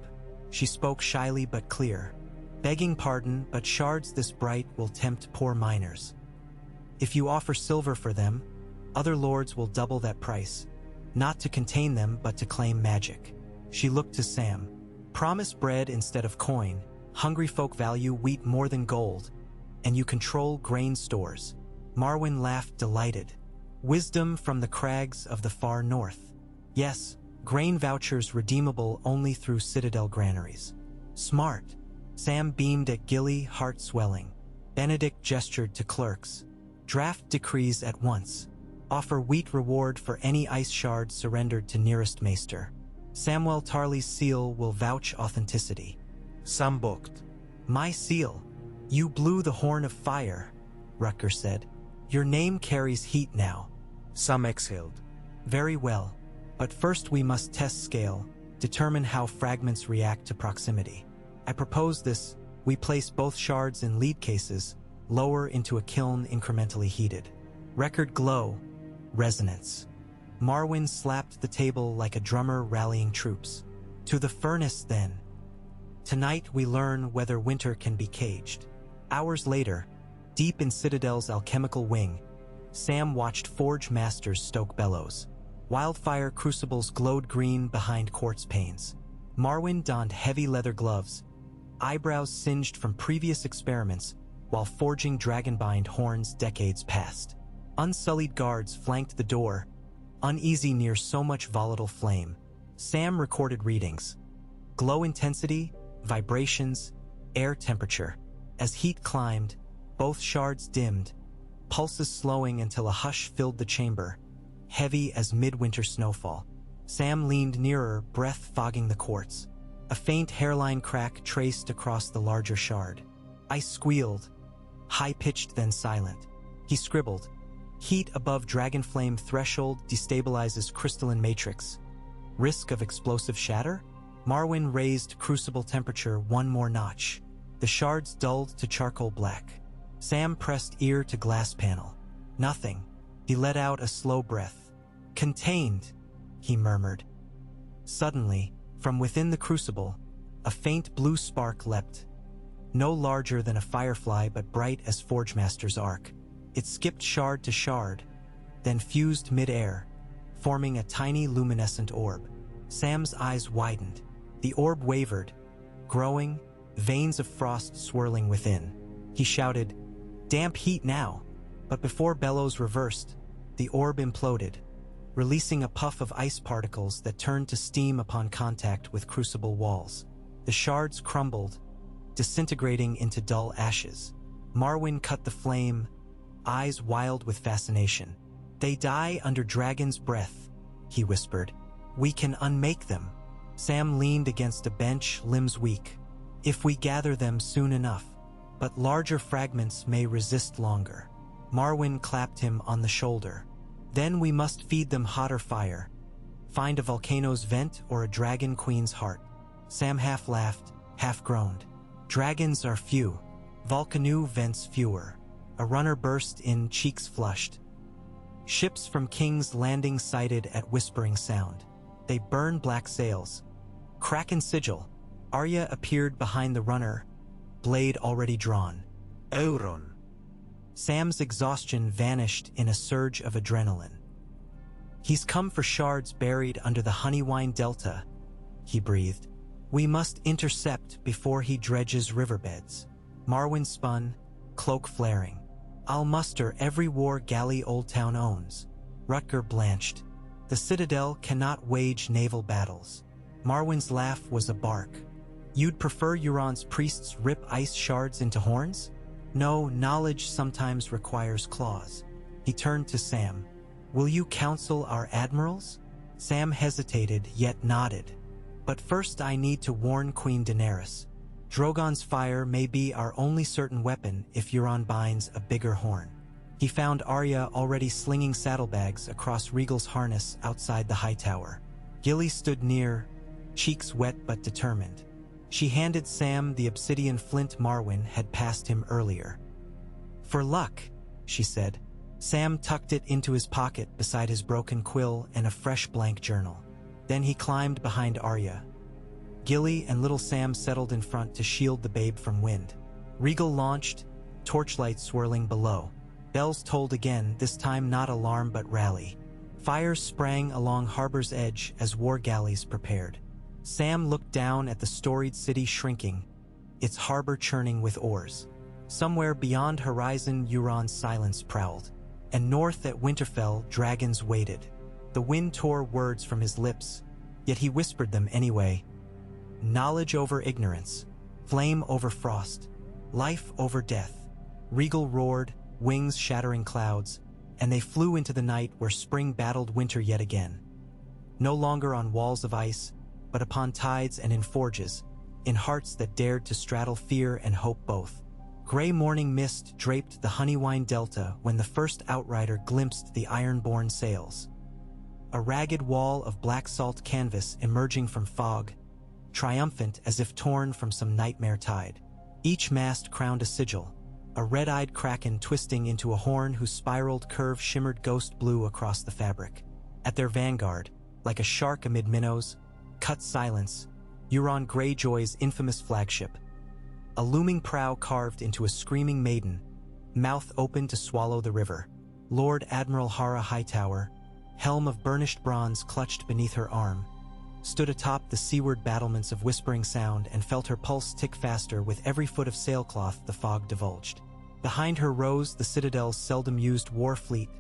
She spoke shyly but clear. Begging pardon, but shards this bright will tempt poor miners. If you offer silver for them, other lords will double that price, not to contain them but to claim magic. She looked to Sam. Promise bread instead of coin. Hungry folk value wheat more than gold, and you control grain stores. Marwyn laughed delighted. Wisdom from the crags of the far north. Yes, grain vouchers redeemable only through citadel granaries. Smart. Sam beamed at Gilly, heart swelling. Benedict gestured to clerks. Draft decrees at once. Offer wheat reward for any ice shard surrendered to nearest maester. Samwell Tarley's seal will vouch authenticity. Some booked. My seal. You blew the horn of fire, Rutger said. Your name carries heat now. Some exhaled. Very well. But first we must test scale, determine how fragments react to proximity. I propose this: we place both shards in lead cases, lower into a kiln incrementally heated. Record glow. Resonance. Marwyn slapped the table like a drummer rallying troops. To the furnace, then. Tonight we learn whether winter can be caged. Hours later, deep in Citadel's alchemical wing, Sam watched forge masters stoke bellows. Wildfire crucibles glowed green behind quartz panes. Marwyn donned heavy leather gloves, eyebrows singed from previous experiments, while forging dragonbind horns decades past. Unsullied guards flanked the door, uneasy near so much volatile flame. Sam recorded readings. Glow intensity, vibrations, air temperature. As heat climbed, both shards dimmed, pulses slowing until a hush filled the chamber, heavy as midwinter snowfall. Sam leaned nearer, breath fogging the quartz. A faint hairline crack traced across the larger shard. Ice squealed, high-pitched then silent. He scribbled, "Heat above dragonflame threshold destabilizes crystalline matrix. Risk of explosive shatter?" Marwyn raised crucible temperature one more notch. The shards dulled to charcoal black. Sam pressed ear to glass panel. Nothing. He let out a slow breath. "Contained," he murmured. Suddenly, from within the crucible, a faint blue spark leapt. No larger than a firefly but bright as Forgemaster's arc. It skipped shard to shard, then fused mid-air, forming a tiny luminescent orb. Sam's eyes widened. The orb wavered, growing, veins of frost swirling within. He shouted, "Damp heat now!" But before bellows reversed, the orb imploded, releasing a puff of ice particles that turned to steam upon contact with crucible walls. The shards crumbled, disintegrating into dull ashes. Marwyn cut the flame, eyes wild with fascination. "They die under dragon's breath," he whispered. "We can unmake them." Sam leaned against a bench, limbs weak. "If we gather them soon enough. But larger fragments may resist longer." Marwyn clapped him on the shoulder. "Then we must feed them hotter fire. Find a volcano's vent or a dragon queen's heart." Sam half laughed, half groaned. "Dragons are few. Volcano vents fewer." A runner burst in, cheeks flushed. Ships from King's Landing sighted at whispering sound. They burn black sails. Kraken sigil. Arya appeared behind the runner, blade already drawn. Euron. Sam's exhaustion vanished in a surge of adrenaline. "He's come for shards buried under the Honeywine Delta," he breathed. "We must intercept before he dredges riverbeds." Marwyn spun, cloak flaring. "I'll muster every war galley Oldtown owns." Rutger blanched. "The citadel cannot wage naval battles." Marwyn's laugh was a bark. "You'd prefer Euron's priests rip ice shards into horns?" "No, knowledge sometimes requires claws." He turned to Sam. "Will you counsel our admirals?" Sam hesitated, yet nodded. "But first I need to warn Queen Daenerys. Drogon's fire may be our only certain weapon if Euron binds a bigger horn." He found Arya already slinging saddlebags across Rhaegal's harness outside the high tower. Gilly stood near, cheeks wet but determined. She handed Sam the obsidian flint Marwyn had passed him earlier. "For luck," she said. Sam tucked it into his pocket beside his broken quill and a fresh blank journal. Then he climbed behind Arya. Gilly and little Sam settled in front to shield the babe from wind. Regal launched, torchlight swirling below. Bells tolled again, this time not alarm but rally. Fires sprang along harbor's edge as war galleys prepared. Sam looked down at the storied city shrinking, its harbor churning with oars. Somewhere beyond horizon, Euron's silence prowled, and north at Winterfell, dragons waited. The wind tore words from his lips, yet he whispered them anyway. Knowledge over ignorance, flame over frost, life over death. Regal roared, wings shattering clouds, and they flew into the night where spring battled winter yet again. No longer on walls of ice, but upon tides and in forges, in hearts that dared to straddle fear and hope both. Gray morning mist draped the Honeywine Delta when the first outrider glimpsed the iron-born sails. A ragged wall of black salt canvas emerging from fog, triumphant as if torn from some nightmare tide. Each mast crowned a sigil, a red-eyed kraken twisting into a horn whose spiraled curve shimmered ghost blue across the fabric. At their vanguard, like a shark amid minnows, cut silence, Euron Greyjoy's infamous flagship. A looming prow carved into a screaming maiden, mouth open to swallow the river. Lord Admiral Hara Hightower, helm of burnished bronze clutched beneath her arm, stood atop the seaward battlements of whispering sound and felt her pulse tick faster with every foot of sailcloth the fog divulged. Behind her rose the citadel's seldom-used war fleet,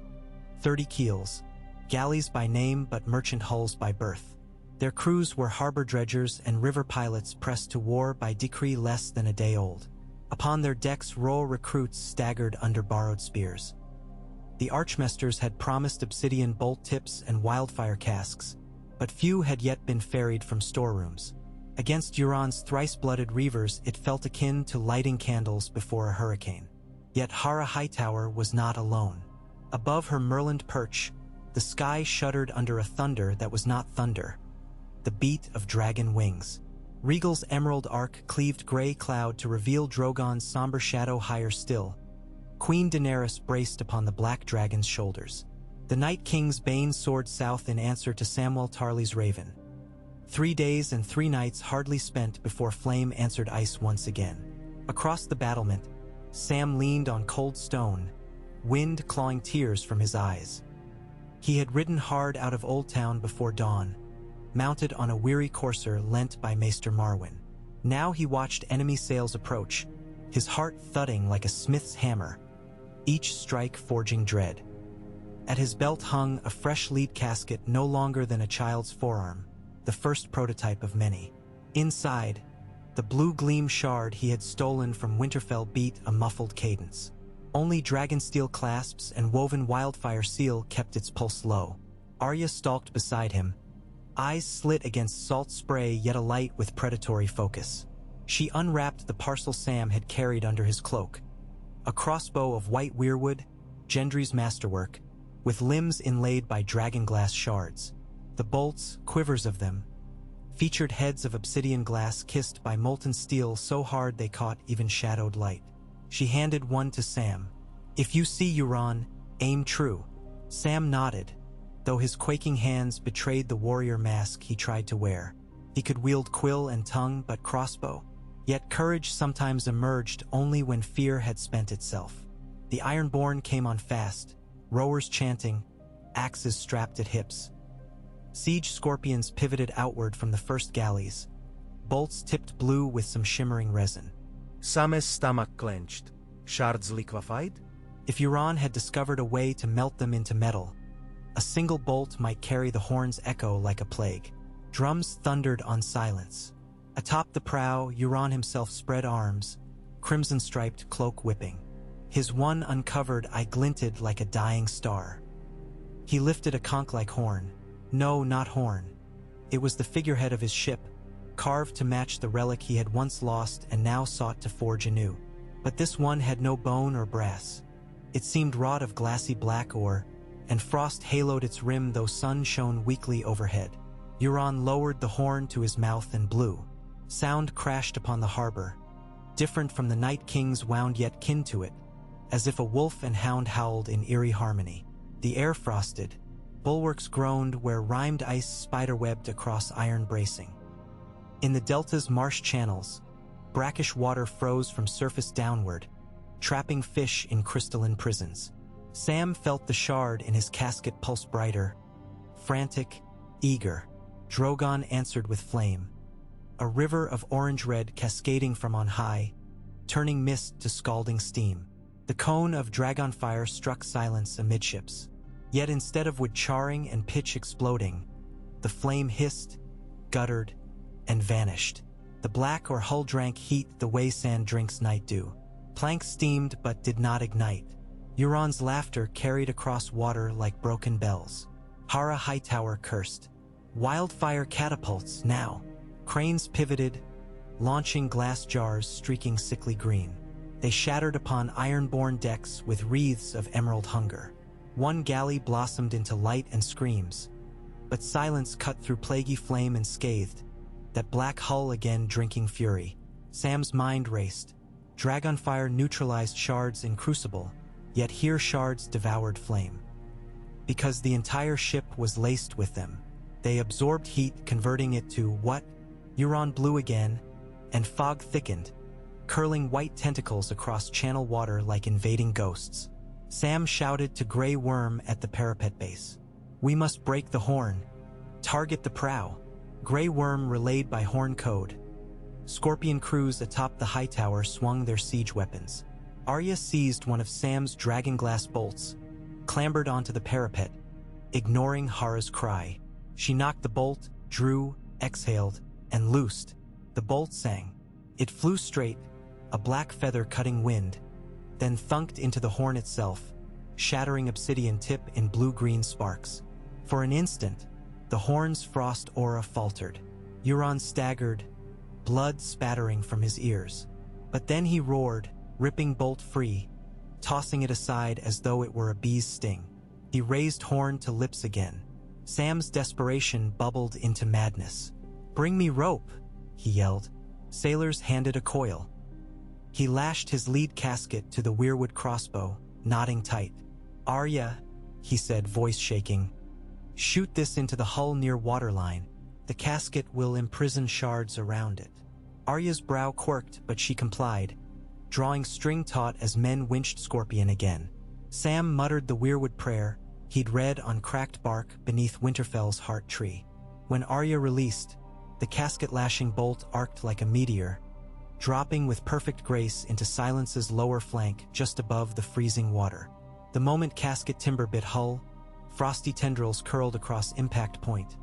30 keels, galleys by name but merchant hulls by birth. Their crews were harbor dredgers and river pilots pressed to war by decree less than a day old. Upon their decks royal recruits staggered under borrowed spears. The archmesters had promised obsidian bolt tips and wildfire casks, but few had yet been ferried from storerooms. Against Euron's thrice-blooded reavers it felt akin to lighting candles before a hurricane. Yet Hara Hightower was not alone. Above her merlined perch, the sky shuddered under a thunder that was not thunder, the beat of dragon wings. Regal's emerald arc cleaved gray cloud to reveal Drogon's somber shadow higher still. Queen Daenerys braced upon the black dragon's shoulders. The Night King's bane soared south in answer to Samwell Tarly's raven. 3 days and 3 nights hardly spent before flame answered ice once again. Across the battlement, Sam leaned on cold stone, wind clawing tears from his eyes. He had ridden hard out of Oldtown before dawn, mounted on a weary courser lent by Maester Marwyn. Now he watched enemy sails approach, his heart thudding like a smith's hammer, each strike forging dread. At his belt hung a fresh lead casket no longer than a child's forearm, the first prototype of many. Inside, the blue gleam shard he had stolen from Winterfell beat a muffled cadence. Only dragonsteel clasps and woven wildfire seal kept its pulse low. Arya stalked beside him, eyes slit against salt spray yet alight with predatory focus. She unwrapped the parcel Sam had carried under his cloak. A crossbow of white weirwood, Gendry's masterwork, with limbs inlaid by dragonglass shards. The bolts, quivers of them, featured heads of obsidian glass kissed by molten steel so hard they caught even shadowed light. She handed one to Sam. "If you see Euron, aim true." Sam nodded, though his quaking hands betrayed the warrior mask he tried to wear. He could wield quill and tongue but crossbow. Yet courage sometimes emerged only when fear had spent itself. The Ironborn came on fast, rowers chanting, axes strapped at hips. Siege scorpions pivoted outward from the first galleys, bolts tipped blue with some shimmering resin. Sam's stomach clenched. Shards liquefied? If Euron had discovered a way to melt them into metal, a single bolt might carry the horn's echo like a plague. Drums thundered on silence. Atop the prow, Euron himself spread arms, crimson-striped cloak whipping. His one uncovered eye glinted like a dying star. He lifted a conch-like horn. No, not horn. It was the figurehead of his ship, carved to match the relic he had once lost and now sought to forge anew. But this one had no bone or brass. It seemed wrought of glassy black ore, and frost haloed its rim though sun shone weakly overhead. Euron lowered the horn to his mouth and blew. Sound crashed upon the harbor, different from the Night King's wound yet kin to it, as if a wolf and hound howled in eerie harmony. The air frosted, bulwarks groaned where rhymed ice spiderwebbed across iron bracing. In the delta's marsh channels, brackish water froze from surface downward, trapping fish in crystalline prisons. Sam felt the shard in his casket pulse brighter, frantic, eager. Drogon answered with flame, a river of orange-red cascading from on high, turning mist to scalding steam. The cone of dragonfire struck silence amidships. Yet instead of wood charring and pitch exploding, the flame hissed, guttered, and vanished. The black or hull drank heat the way sand drinks night dew. Planks steamed but did not ignite. Euron's laughter carried across water like broken bells. Hara Hightower cursed. Wildfire catapults, now. Cranes pivoted, launching glass jars streaking sickly green. They shattered upon iron-borne decks with wreaths of emerald hunger. One galley blossomed into light and screams, but silence cut through plaguey flame and scathed, that black hull again drinking fury. Sam's mind raced. Dragonfire neutralized shards in crucible, yet here shards devoured flame. Because the entire ship was laced with them, they absorbed heat, converting it to what? Euron blew again, and fog thickened, curling white tentacles across channel water like invading ghosts. Sam shouted to Grey Worm at the parapet base. "We must break the horn. Target the prow." Grey Worm relayed by horn code. Scorpion crews atop the high tower swung their siege weapons. Arya seized one of Sam's dragonglass bolts, clambered onto the parapet, ignoring Hara's cry. She knocked the bolt, drew, exhaled, and loosed. The bolt sang. It flew straight, a black feather cutting wind, then thunked into the horn itself, shattering obsidian tip in blue-green sparks. For an instant, the horn's frost aura faltered. Euron staggered, blood spattering from his ears. But then he roared, ripping bolt free, tossing it aside as though it were a bee's sting. He raised horn to lips again. Sam's desperation bubbled into madness. "Bring me rope," he yelled. Sailors handed a coil. He lashed his lead casket to the weirwood crossbow, knotting tight. "Arya," he said, voice shaking, "shoot this into the hull near waterline. The casket will imprison shards around it." Arya's brow quirked, but she complied, drawing string taut as men winched Scorpion again. Sam muttered the weirwood prayer he'd read on cracked bark beneath Winterfell's heart tree. When Arya released, the casket-lashing bolt arced like a meteor, dropping with perfect grace into Silence's lower flank just above the freezing water. The moment casket timber bit hull, frosty tendrils curled across impact point,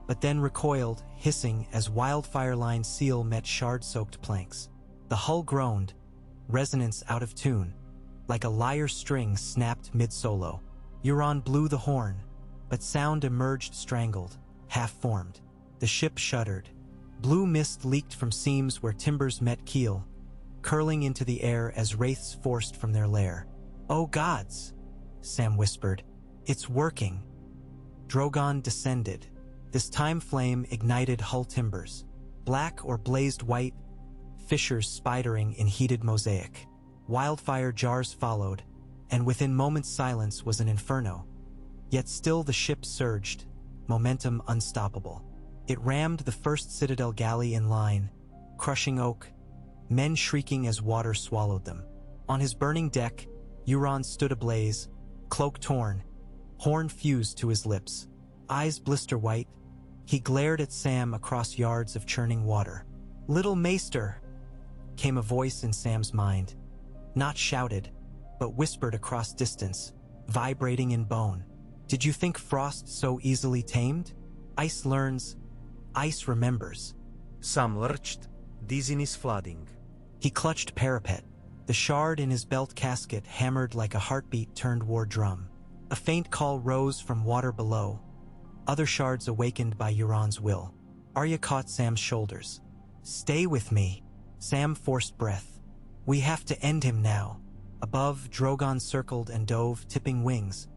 but then recoiled, hissing as wildfire-lined seal met shard-soaked planks. The hull groaned, resonance out of tune, like a lyre string snapped mid-solo. Euron blew the horn, but sound emerged strangled, half-formed. The ship shuddered. Blue mist leaked from seams where timbers met keel, curling into the air as wraiths forced from their lair. "Oh gods," Sam whispered. "It's working." Drogon descended. This time flame ignited hull timbers. Black or blazed white, fissures spidering in heated mosaic. Wildfire jars followed, and within moments' silence was an inferno. Yet still the ship surged, momentum unstoppable. It rammed the first citadel galley in line, crushing oak, men shrieking as water swallowed them. On his burning deck, Euron stood ablaze, cloak torn, horn fused to his lips. Eyes blister white, he glared at Sam across yards of churning water. "Little maester," came a voice in Sam's mind. Not shouted, but whispered across distance, vibrating in bone. "Did you think frost so easily tamed? Ice learns, ice remembers." Sam lurched, dizziness flooding. He clutched parapet. The shard in his belt casket hammered like a heartbeat turned war drum. A faint call rose from water below, other shards awakened by Euron's will. Arya caught Sam's shoulders. "Stay with me." Sam forced breath. "We have to end him now." Above, Drogon circled and dove, tipping wings.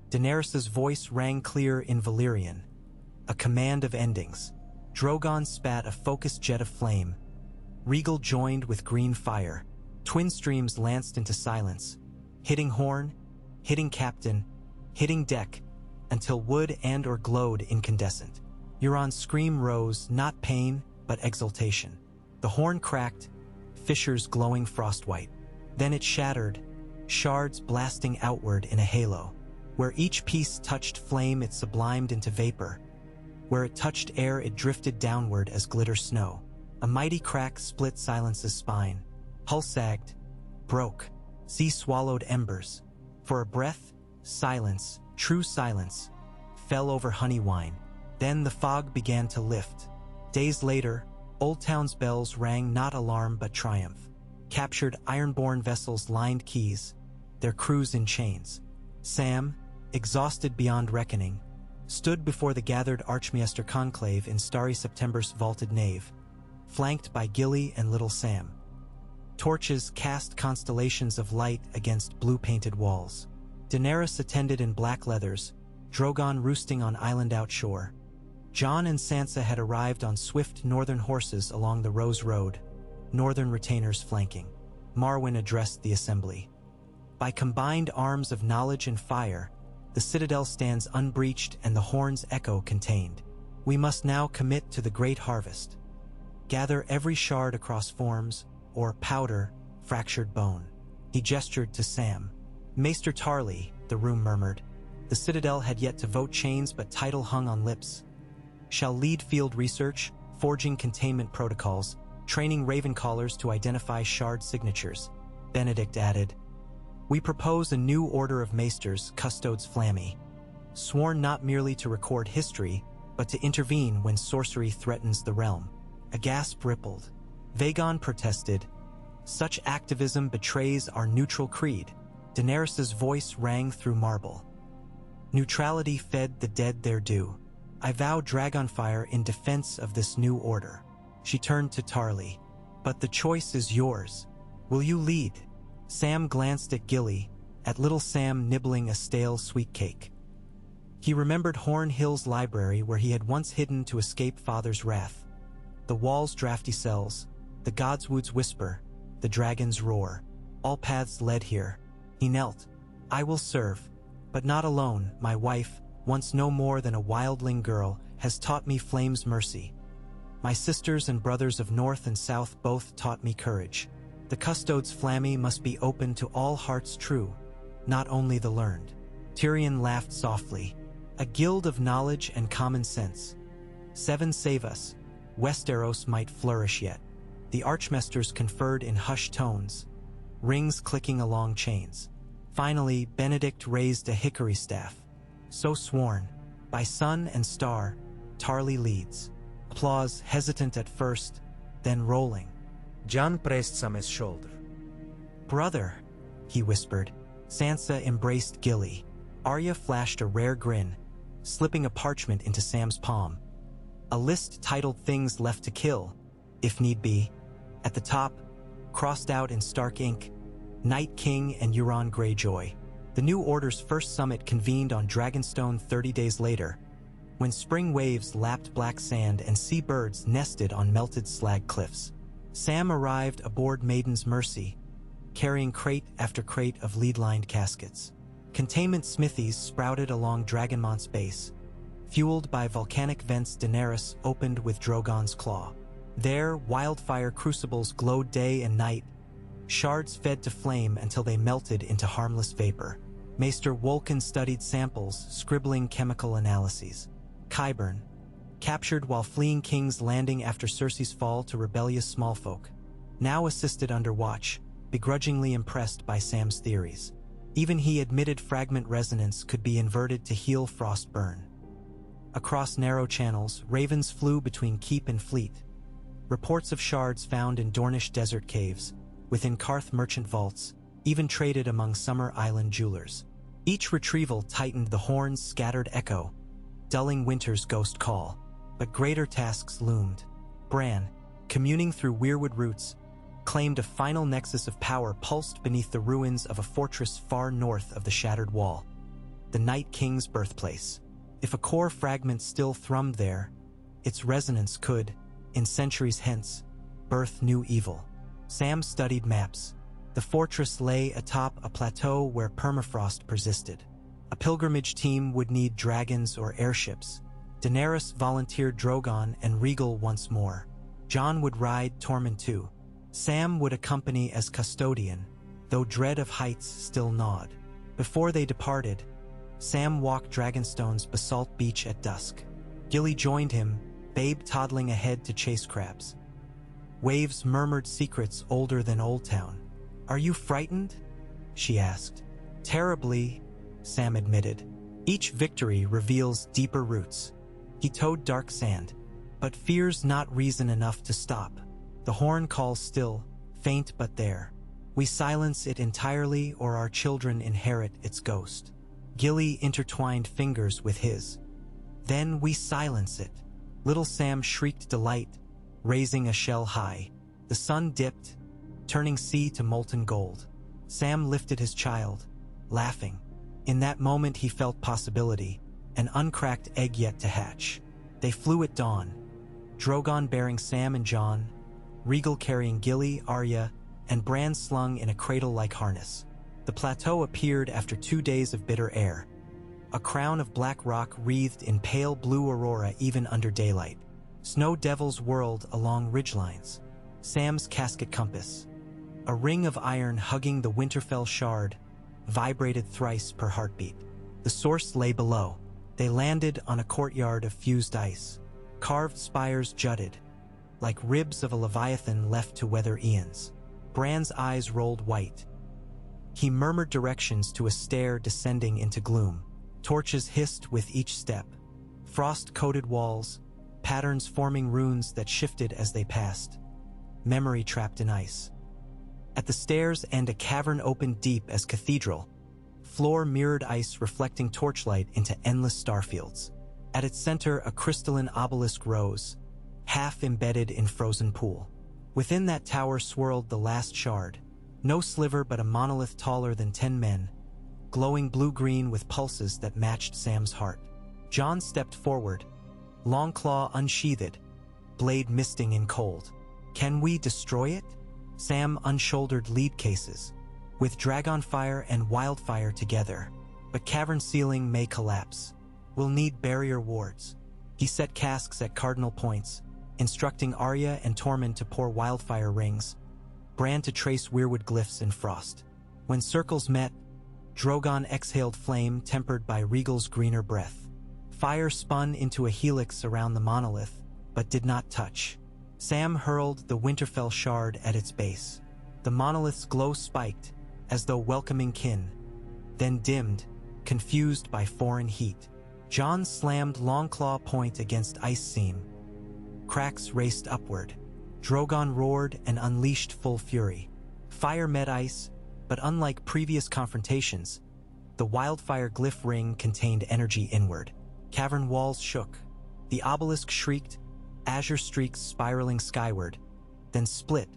Daenerys's voice rang clear in Valyrian, a command of endings. Drogon spat a focused jet of flame. Regal joined with green fire. Twin streams lanced into silence, hitting horn, hitting captain, hitting deck, until wood and or glowed incandescent. Euron's scream rose, not pain, but exultation. The horn cracked, fissures glowing frostwhite. Then it shattered, shards blasting outward in a halo. Where each piece touched flame, it sublimed into vapor. Where it touched air, it drifted downward as glitter snow. A mighty crack split Silence's spine. Hull sagged, broke. Sea swallowed embers. For a breath, silence, true silence, fell over Honeywine. Then the fog began to lift. Days later, Oldtown's bells rang not alarm but triumph. Captured ironborn vessels lined quays, their crews in chains. Sam, exhausted beyond reckoning, stood before the gathered Archmaester Conclave in starry September's vaulted nave, flanked by Gilly and Little Sam. Torches cast constellations of light against blue-painted walls. Daenerys attended in black leathers, Drogon roosting on island outshore. Jon and Sansa had arrived on swift northern horses along the Rose Road, northern retainers flanking. Marwyn addressed the assembly. By combined arms of knowledge and fire, the citadel stands unbreached and the horn's echo contained. We must now commit to the great harvest. Gather every shard across forms, or powder, fractured bone. He gestured to Sam. Maester Tarly, the room murmured. The citadel had yet to vote chains, but title hung on lips. Shall lead field research, forging containment protocols, training Ravencallers to identify shard signatures. Benedict added, We propose a new order of maesters, custodes flammy, sworn not merely to record history, but to intervene when sorcery threatens the realm. A gasp rippled. Vagon protested, Such activism betrays our neutral creed. Daenerys's voice rang through marble. Neutrality fed the dead their due. I vow Dragonfire in defense of this new order. She turned to Tarly. But the choice is yours. Will you lead? Sam glanced at Gilly, at little Sam nibbling a stale sweet cake. He remembered Horn Hill's library where he had once hidden to escape father's wrath. The wall's drafty cells, the Godswood's whisper, the dragon's roar. All paths led here. He knelt. I will serve, but not alone. My wife, once no more than a wildling girl, has taught me flame's mercy. My sisters and brothers of North and South both taught me courage. The custodes flammy must be open to all hearts true, not only the learned. Tyrion laughed softly. A guild of knowledge and common sense. 7 save us. Westeros might flourish yet. The Archmaesters conferred in hushed tones, rings clicking along chains. Finally, Benedict raised a hickory staff. So sworn, by sun and star, Tarly leads. Applause hesitant at first, then rolling. Jon pressed Sam's shoulder. Brother, he whispered. Sansa embraced Gilly. Arya flashed a rare grin, slipping a parchment into Sam's palm. A list titled Things Left to Kill, if need be. At the top, crossed out in stark ink, Night King and Euron Greyjoy. The New Order's first summit convened on Dragonstone 30 days later, when spring waves lapped black sand and sea birds nested on melted slag cliffs. Sam arrived aboard Maiden's Mercy, carrying crate after crate of lead-lined caskets. Containment smithies sprouted along Dragonmont's base. Fueled by volcanic vents, Daenerys opened with Drogon's claw. There, wildfire crucibles glowed day and night. Shards fed to flame until they melted into harmless vapor. Maester Wolkan studied samples, scribbling chemical analyses. Qyburn, captured while fleeing King's Landing after Cersei's fall to rebellious smallfolk, now assisted under watch, begrudgingly impressed by Sam's theories. Even he admitted fragment resonance could be inverted to heal frostburn. Across narrow channels, ravens flew between keep and fleet. Reports of shards found in Dornish desert caves, within Karth merchant vaults, even traded among Summer Island jewelers. Each retrieval tightened the horn's scattered echo, dulling winter's ghost call. But greater tasks loomed. Bran, communing through weirwood roots, claimed a final nexus of power pulsed beneath the ruins of a fortress far north of the shattered wall. The Night King's birthplace. If a core fragment still thrummed there, its resonance could, in centuries hence, birth new evil. Sam studied maps. The fortress lay atop a plateau where permafrost persisted. A pilgrimage team would need dragons or airships. Daenerys volunteered Drogon and Rhaegal once more. Jon would ride Tormund too. Sam would accompany as custodian, though dread of heights still gnawed. Before they departed, Sam walked Dragonstone's basalt beach at dusk. Gilly joined him, Babe toddling ahead to chase crabs. Waves murmured secrets older than Oldtown. "Are you frightened?" she asked. "Terribly," Sam admitted. "Each victory reveals deeper roots." He towed dark sand, but fear's not reason enough to stop. The horn calls still, faint but there. We silence it entirely or our children inherit its ghost. Gilly intertwined fingers with his. "Then we silence it." Little Sam shrieked delight, raising a shell high. The sun dipped, turning sea to molten gold. Sam lifted his child, laughing. In that moment he felt possibility, an uncracked egg yet to hatch. They flew at dawn, Drogon bearing Sam and Jon, Rhaegal carrying Gilly, Arya, and Bran slung in a cradle-like harness. The plateau appeared after 2 days of bitter air, a crown of black rock wreathed in pale blue aurora even under daylight. Snow devils whirled along ridgelines. Sam's casket compass, a ring of iron hugging the Winterfell shard, vibrated thrice per heartbeat. The source lay below. They landed on a courtyard of fused ice. Carved spires jutted, like ribs of a leviathan left to weather eons. Bran's eyes rolled white. He murmured directions to a stair descending into gloom. Torches hissed with each step. Frost-coated walls, patterns forming runes that shifted as they passed. Memory trapped in ice. At the stairs end a cavern opened deep as cathedral. Floor mirrored ice reflecting torchlight into endless starfields. At its center a crystalline obelisk rose, half embedded in frozen pool. Within that tower swirled the last shard, no sliver but a monolith taller than 10 men, glowing blue-green with pulses that matched Sam's heart. Jon stepped forward, long claw unsheathed, blade misting in cold. "Can we destroy it?" Sam unshouldered lead cases, with dragonfire and wildfire together, but cavern ceiling may collapse. "We'll need barrier wards." He set casks at cardinal points, instructing Arya and Tormund to pour wildfire rings, Bran to trace weirwood glyphs in frost. When circles met, Drogon exhaled flame tempered by Rhaegal's greener breath. Fire spun into a helix around the monolith, but did not touch. Sam hurled the Winterfell shard at its base. The monolith's glow spiked, as though welcoming kin, then dimmed, confused by foreign heat. Jon slammed Longclaw point against ice seam. Cracks raced upward. Drogon roared and unleashed full fury. Fire met ice, but unlike previous confrontations, the wildfire glyph ring contained energy inward. Cavern walls shook. The obelisk shrieked, azure streaks spiraling skyward, then split,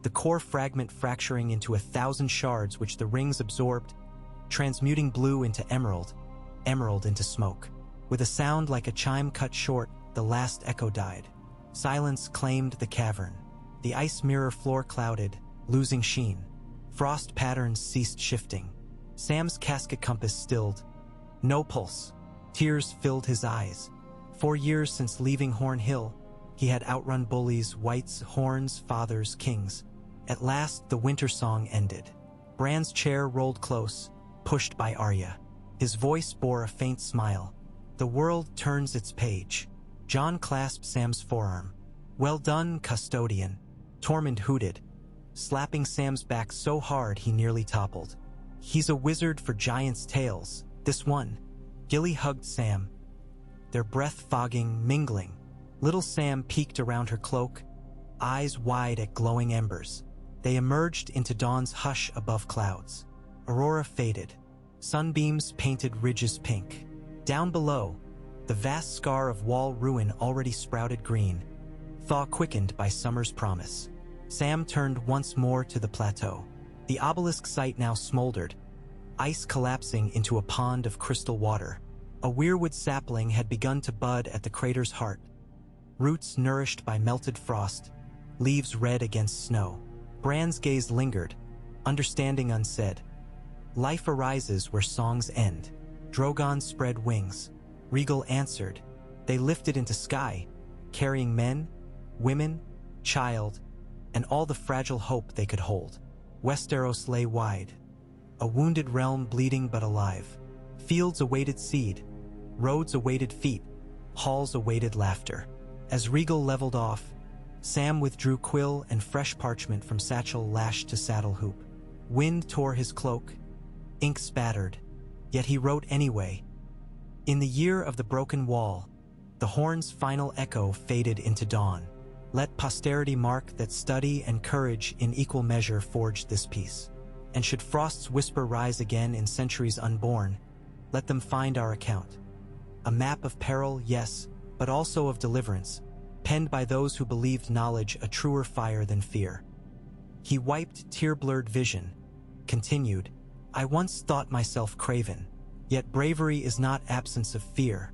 the core fragment fracturing into 1,000 shards which the rings absorbed, transmuting blue into emerald, emerald into smoke. With a sound like a chime cut short, the last echo died. Silence claimed the cavern. The ice mirror floor clouded, losing sheen. Frost patterns ceased shifting. Sam's casket compass stilled. No pulse. Tears filled his eyes. 4 years since leaving Horn Hill, he had outrun bullies, wights, horns, fathers, kings. At last, the winter song ended. Bran's chair rolled close, pushed by Arya. His voice bore a faint smile. "The world turns its page." Jon clasped Sam's forearm. "Well done, custodian," Tormund hooted, slapping Sam's back so hard he nearly toppled. "He's a wizard for giants' tales, this one." Gilly hugged Sam, their breath fogging, mingling. Little Sam peeked around her cloak, eyes wide at glowing embers. They emerged into dawn's hush above clouds. Aurora faded. Sunbeams painted ridges pink. Down below, the vast scar of wall ruin already sprouted green, thaw quickened by summer's promise. Sam turned once more to the plateau. The obelisk site now smoldered, ice collapsing into a pond of crystal water. A weirwood sapling had begun to bud at the crater's heart, roots nourished by melted frost, leaves red against snow. Bran's gaze lingered, understanding unsaid. Life arises where songs end. Drogons spread wings. Regal answered. They lifted into sky, carrying men, women, child, and all the fragile hope they could hold. Westeros lay wide, a wounded realm bleeding but alive. Fields awaited seed, roads awaited feet, halls awaited laughter. As Regal leveled off, Sam withdrew quill and fresh parchment from satchel lashed to saddle hoop. Wind tore his cloak, ink spattered, yet he wrote anyway. In the year of the broken wall, the horn's final echo faded into dawn. Let posterity mark that study and courage in equal measure forged this peace. And should Frost's whisper rise again in centuries unborn, let them find our account. A map of peril, yes, but also of deliverance, penned by those who believed knowledge a truer fire than fear. He wiped tear-blurred vision, continued, I once thought myself craven, yet bravery is not absence of fear.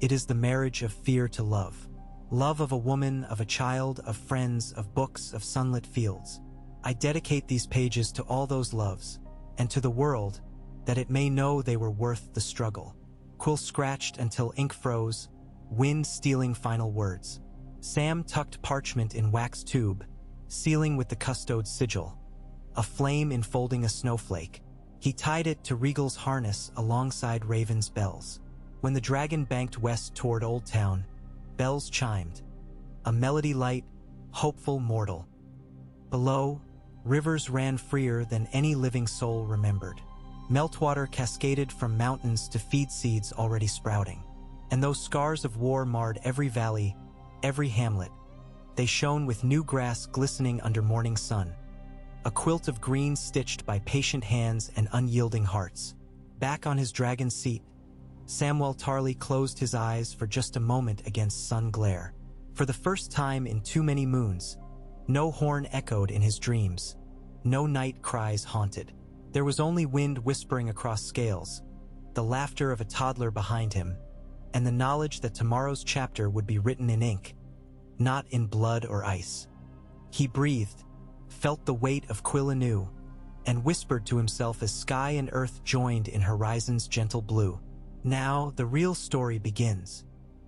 It is the marriage of fear to love. Love of a woman, of a child, of friends, of books, of sunlit fields. I dedicate these pages to all those loves, and to the world, that it may know they were worth the struggle. Quill scratched until ink froze, wind stealing final words. Sam tucked parchment in wax tube, sealing with the custode's sigil, a flame enfolding a snowflake. He tied it to Regal's harness alongside Raven's bells. When the dragon banked west toward Oldtown, bells chimed, a melody light, hopeful, mortal. Below, rivers ran freer than any living soul remembered. Meltwater cascaded from mountains to feed seeds already sprouting. And though scars of war marred every valley, every hamlet, they shone with new grass glistening under morning sun, a quilt of green stitched by patient hands and unyielding hearts. Back on his dragon's seat, Samwell Tarly closed his eyes for just a moment against sun glare. For the first time in too many moons, no horn echoed in his dreams, no night cries haunted. There was only wind whispering across scales, the laughter of a toddler behind him, and the knowledge that tomorrow's chapter would be written in ink, not in blood or ice. He breathed, felt the weight of quill anew, and whispered to himself as sky and earth joined in horizon's gentle blue. Now the real story begins.